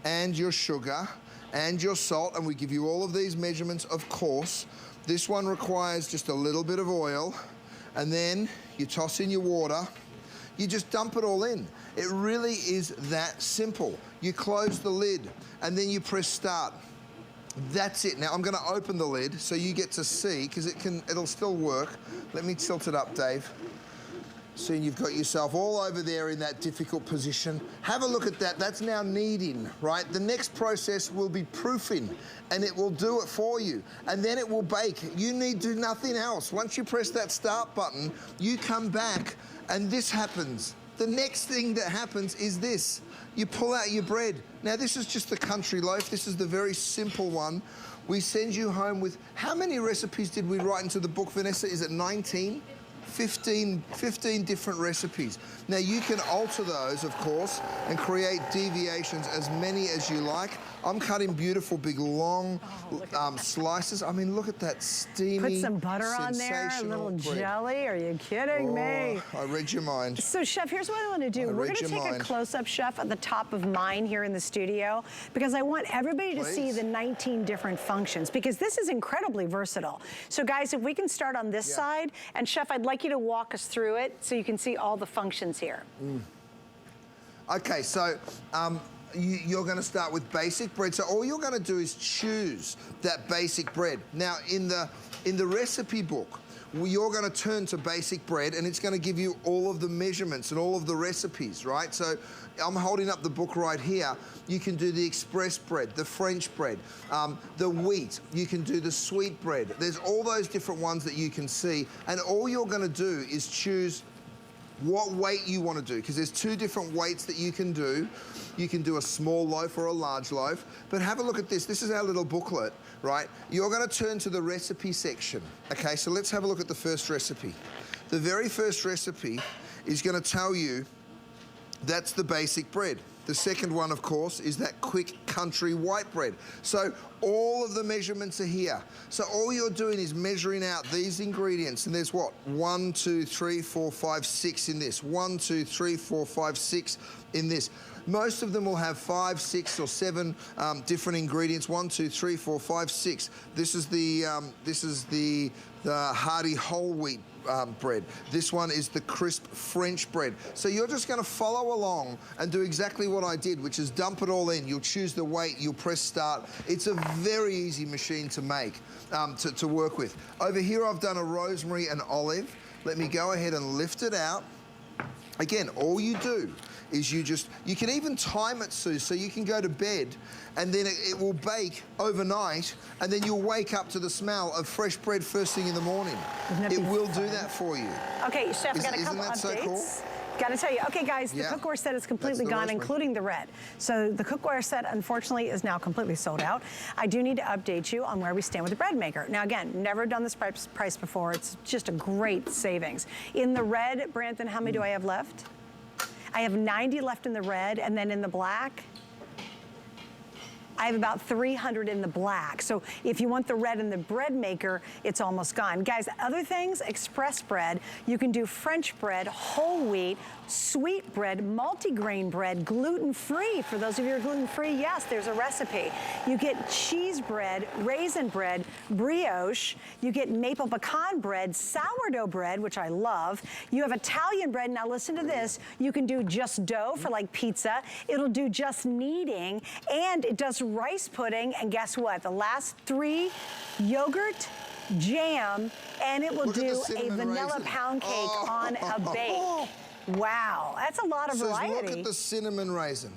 S2: and your sugar and your salt, and we give you all of these measurements, of course. This one requires just a little bit of oil, and then you toss in your water. You just dump it all in. It really is that simple. You close the lid, and then you press start. That's it. Now I'm gonna open the lid so you get to see, because it'll still work. Let me tilt it up, Dave. So you've got yourself all over there in that difficult position. Have a look at that. That's now kneading, right? The next process will be proofing, and it will do it for you. And then it will bake. You need to do nothing else. Once you press that start button, you come back, and this happens. The next thing that happens is this. You pull out your bread. Now, this is just the country loaf. This is the very simple one. We send you home with, how many recipes did we write into the book, Vanessa? Is it 19? 15 different recipes. Now you can alter those, of course, and create deviations, as many as you like. I'm cutting beautiful, big, long slices. I mean, look at that steamy,
S1: put some butter on there, a little
S2: bread.
S1: jelly. Are you kidding me?
S2: I read your mind.
S1: So, Chef, here's what I want to do. We're going to take a close-up, Chef, at the top of mine here in the studio, because I want everybody to see the 19 different functions, because this is incredibly versatile. So, guys, if we can start on this side, and Chef, I'd like you to walk us through it so you can see all the functions here.
S2: Okay, so you're going to start with basic bread. So all you're going to do is choose that basic bread. Now, in the recipe book, you're going to turn to basic bread, and it's going to give you all of the measurements and all of the recipes, right? So I'm holding up the book right here. You can do the express bread, the French bread, the wheat. You can do the sweet bread. There's all those different ones that you can see, and all you're going to do is choose what weight you want to do, because there's two different weights that you can do. You can do a small loaf or a large loaf, but have a look at this. This is our little booklet, right? You're going to turn to the recipe section. Okay, so let's have a look at the first recipe. The very first recipe is going to tell you that's the basic bread. The second one, of course, is that quick country white bread. So all of the measurements are here. So all you're doing is measuring out these ingredients, and there's what? 1, 2, 3, 4, 5, 6 in this. 1, 2, 3, 4, 5, 6 in this. Most of them will have 5, 6, or 7 different ingredients. 1, 2, 3, 4, 5, 6. This is the hearty whole wheat bread. This one is the crisp French bread. So you're just going to follow along and do exactly what I did, which is dump it all in. You'll choose the weight, you'll press start. It's a very easy machine to make, to work with. Over here I've done a rosemary and olive. Let me go ahead and lift it out. Again, all you do is you can even time it, Sue, so you can go to bed and then it will bake overnight, and then you'll wake up to the smell of fresh bread first thing in the morning. It will do that for you.
S1: Okay, Chef, got a couple
S2: updates. So cool?
S1: Got to tell you, okay, guys, the cookware set is completely gone,
S2: rosemary,
S1: including the red. So the cookware set, unfortunately, is now completely sold out. I do need to update you on where we stand with the bread maker. Now, again, never done this price before. It's just a great savings. In the red, Branton, how many do I have left? I have 90 left in the red, and then in the black, I have about 300 in the black. So if you want the red in the bread maker, it's almost gone. Guys, other things, express bread, you can do French bread, whole wheat, sweet bread, multigrain bread, gluten-free. For those of you who are gluten-free, yes, there's a recipe. You get cheese bread, raisin bread, brioche. You get maple pecan bread, sourdough bread, which I love. You have Italian bread. Now listen to this. You can do just dough for like pizza. It'll do just kneading, and it does rice pudding. And guess what? The last 3, yogurt, jam, and it will do a vanilla pound cake on a bake. Wow, that's a lot of variety.
S2: Look at the cinnamon raisin.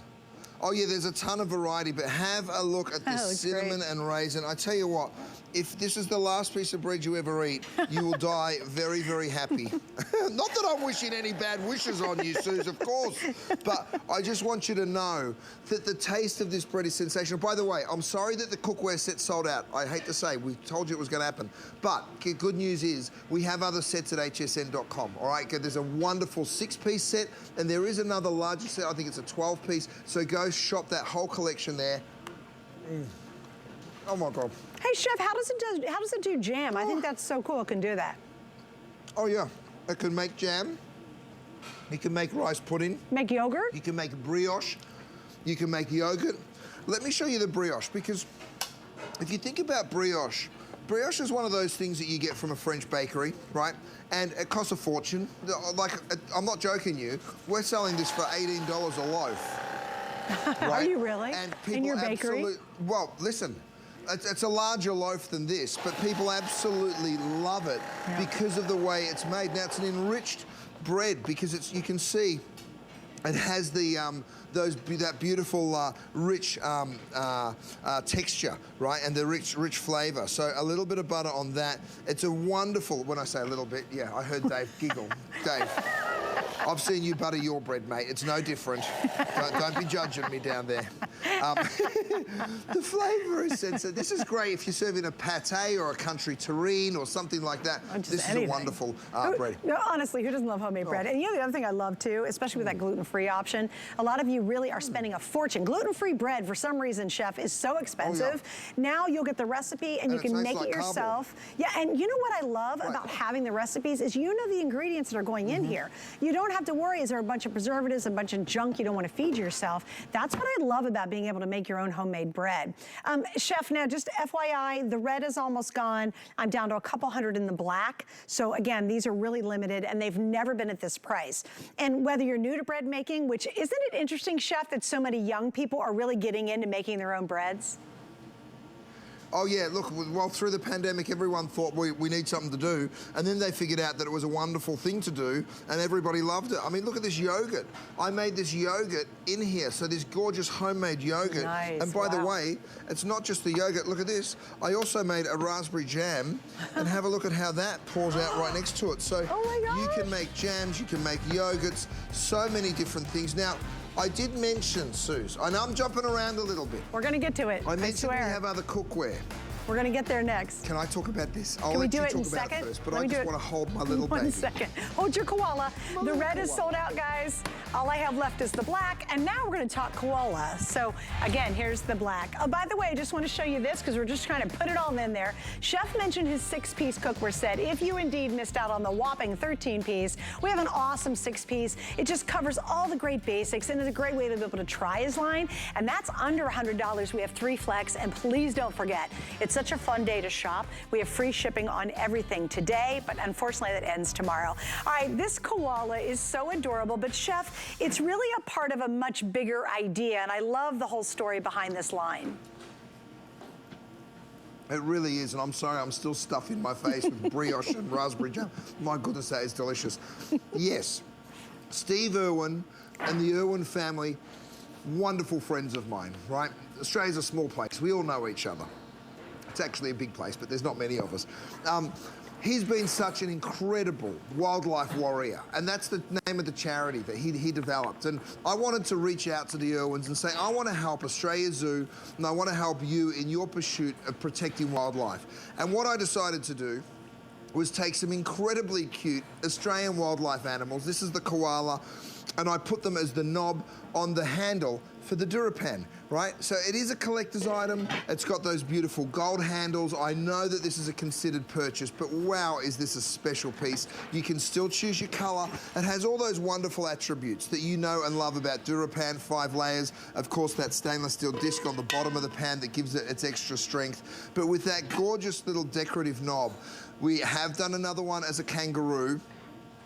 S2: Oh yeah, there's a ton of variety, but have a look at this cinnamon and raisin. I tell you what, if this is the last piece of bread you ever eat, you will die very, very happy. Not that I'm wishing any bad wishes on you, Suze, of course, but I just want you to know that the taste of this bread is sensational. By the way, I'm sorry that the cookware set sold out. I hate to say, we told you it was going to happen. But the good news is we have other sets at hsn.com, all right? There's a wonderful 6-piece set, and there is another larger set. I think it's a 12-piece. So go shop that whole collection there. Oh, my God.
S1: Hey, Chef, how does it do jam? I think that's so cool it can do that.
S2: Oh, yeah. It can make jam. You can make rice pudding.
S1: Make yogurt?
S2: You can make brioche. You can make yogurt. Let me show you the brioche, because if you think about brioche, brioche is one of those things that you get from a French bakery, right? And it costs a fortune. Like, I'm not joking you. We're selling this for $18 a loaf. Right?
S1: Are you really?
S2: And people
S1: in your bakery?
S2: Well, listen. It's a larger loaf than this, but people absolutely love it because of the way it's made. Now, it's an enriched bread because you can see it has the that beautiful rich texture, right, and the rich flavour. So a little bit of butter on that. It's a wonderful. When I say a little bit, yeah, I heard Dave giggle. Dave, I've seen you butter your bread, mate. It's no different. Don't be judging me down there. The flavour is sensitive. This is great if you're serving a pâté or a country terrine or something like that. This is a wonderful bread.
S1: No, honestly, who doesn't love homemade bread? And you know the other thing I love too, especially with that gluten-free option, a lot of you really are spending a fortune. Gluten-free bread, for some reason, Chef, is so expensive. Now you'll get the recipe and you can make it yourself. Yeah, and you know what I love about having the recipes is you know the ingredients that are going in here. You don't have to worry, is there a bunch of preservatives, a bunch of junk you don't want to feed yourself. That's what I love about being able to make your own homemade bread. Chef, now just FYI, the red is almost gone. I'm down to a couple hundred in the black. So again, these are really limited and they've never been at this price. And whether you're new to bread making, which isn't it interesting, Chef, that so many young people are really getting into making their own breads?
S2: Oh, yeah, look, well, through the pandemic, everyone thought we need something to do, and then they figured out that it was a wonderful thing to do, and everybody loved it. I mean, look at this yogurt. I made this yogurt in here, so this gorgeous homemade yogurt. Nice, and by the way, it's not just the yogurt. Look at this. I also made a raspberry jam, and have a look at how that pours out right next to it. So you can make jams, you can make yogurts, so many different things. Now, I did mention, Suze, I know I'm jumping around a little bit.
S1: We're going to get to it.
S2: I mentioned we have other cookware.
S1: We're going to get there next.
S2: Can I talk about this?
S1: Can we do it in a second?
S2: First, but I just want to hold my little baby.
S1: 1 second. Hold your koala. The red is sold out, guys. All I have left is the black, and now we're going to talk koala. So, again, here's the black. Oh, by the way, I just want to show you this because we're just trying to put it all in there. Chef mentioned his 6-piece cookware set. If you indeed missed out on the whopping 13-piece, we have an awesome 6-piece. It just covers all the great basics and is a great way to be able to try his line. And that's under $100. We have 3 flex, and please don't forget, it's such a fun day to shop. We have free shipping on everything today, but unfortunately that ends tomorrow. All right, this koala is so adorable, but Chef, it's really a part of a much bigger idea, and I love the whole story behind this line.
S2: It really is, and I'm sorry, I'm still stuffing my face with brioche and raspberry jam. My goodness, that is delicious. Yes, Steve Irwin and the Irwin family, wonderful friends of mine, right? Australia's a small place. We all know each other. It's actually a big place, but there's not many of us. He's been such an incredible wildlife warrior, and that's the name of the charity that he developed. And I wanted to reach out to the Irwins and say, I want to help Australia Zoo, and I want to help you in your pursuit of protecting wildlife. And what I decided to do was take some incredibly cute Australian wildlife animals. This is the koala, and I put them as the knob on the handle for the DuraPan, right? So it is a collector's item. It's got those beautiful gold handles. I know that this is a considered purchase, but wow, is this a special piece. You can still choose your color. It has all those wonderful attributes that you know and love about DuraPan, 5 layers. Of course, that stainless steel disc on the bottom of the pan that gives it its extra strength. But with that gorgeous little decorative knob, we have done another one as a kangaroo.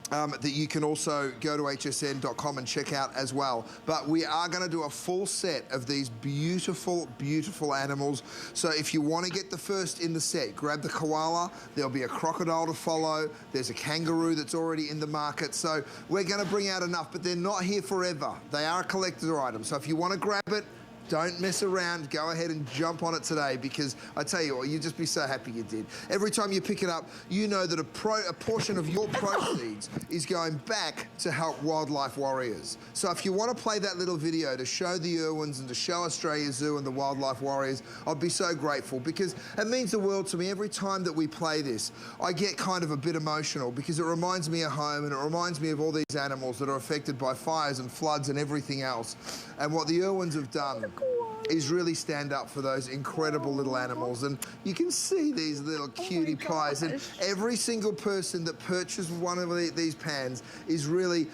S2: That you can also go to hsn.com and check out as well. But we are going to do a full set of these beautiful, beautiful animals. So if you want to get the first in the set, grab the koala. There'll be a crocodile to follow. There's a kangaroo that's already in the market. So we're going to bring out enough, but they're not here forever. They are a collector item. So if you want to grab it, Don't mess around. Go ahead and jump on it today, because I tell you what, you'll just be so happy you did. Every time you pick it up, you know that a portion of your proceeds is going back to help wildlife warriors. So if you want to play that little video to show the Irwins and to show Australia Zoo and the wildlife warriors, I'd be so grateful, because it means the world to me. Every time that we play this, I get kind of a bit emotional, because it reminds me of home, and it reminds me of all these animals that are affected by fires and floods and everything else. And what the Irwins have done is really stand up for those incredible little animals. And you can see these little cutie pies. And every single person that purchased one of these pans is really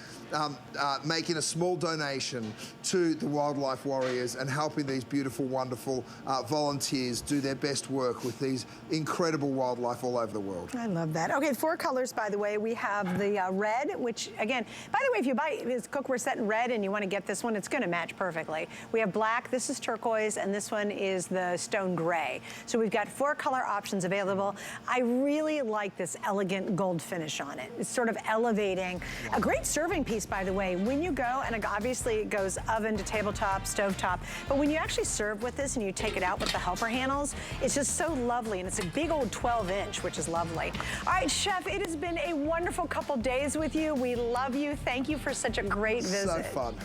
S2: making a small donation to the wildlife warriors and helping these beautiful, wonderful volunteers do their best work with these incredible wildlife all over the world.
S1: I love that. Okay, 4 colors, by the way. We have the red, which, again, by the way, if you buy this cookware set in red and you want to get this one, it's going to match perfectly. We have black, this is turquoise, and this one is the stone gray. So we've got 4 color options available. I really like this elegant gold finish on it. It's sort of elevating. A great serving piece, by the way. When you go, and obviously it goes oven to tabletop, stovetop, but when you actually serve with this and you take it out with the helper handles, it's just so lovely, and it's a big old 12-inch, which is lovely. All right, Chef, it has been a wonderful couple days with you. We love you. Thank you for such a great visit.
S2: So fun.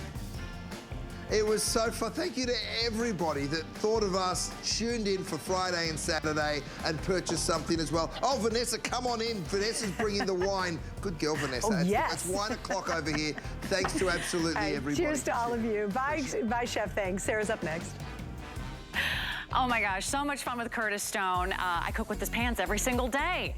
S2: It was so fun. Thank you to everybody that thought of us, tuned in for Friday and Saturday, and purchased something as well. Oh, Vanessa, come on in. Vanessa's bringing the wine. Good girl, Vanessa.
S1: Oh, yes.
S2: It's wine o'clock over here. Thanks to absolutely everybody.
S1: Cheers to all of you. Bye, bye, Chef. Thanks. Sarah's up next.
S5: Oh my gosh, so much fun with Curtis Stone. I cook with his pans every single day.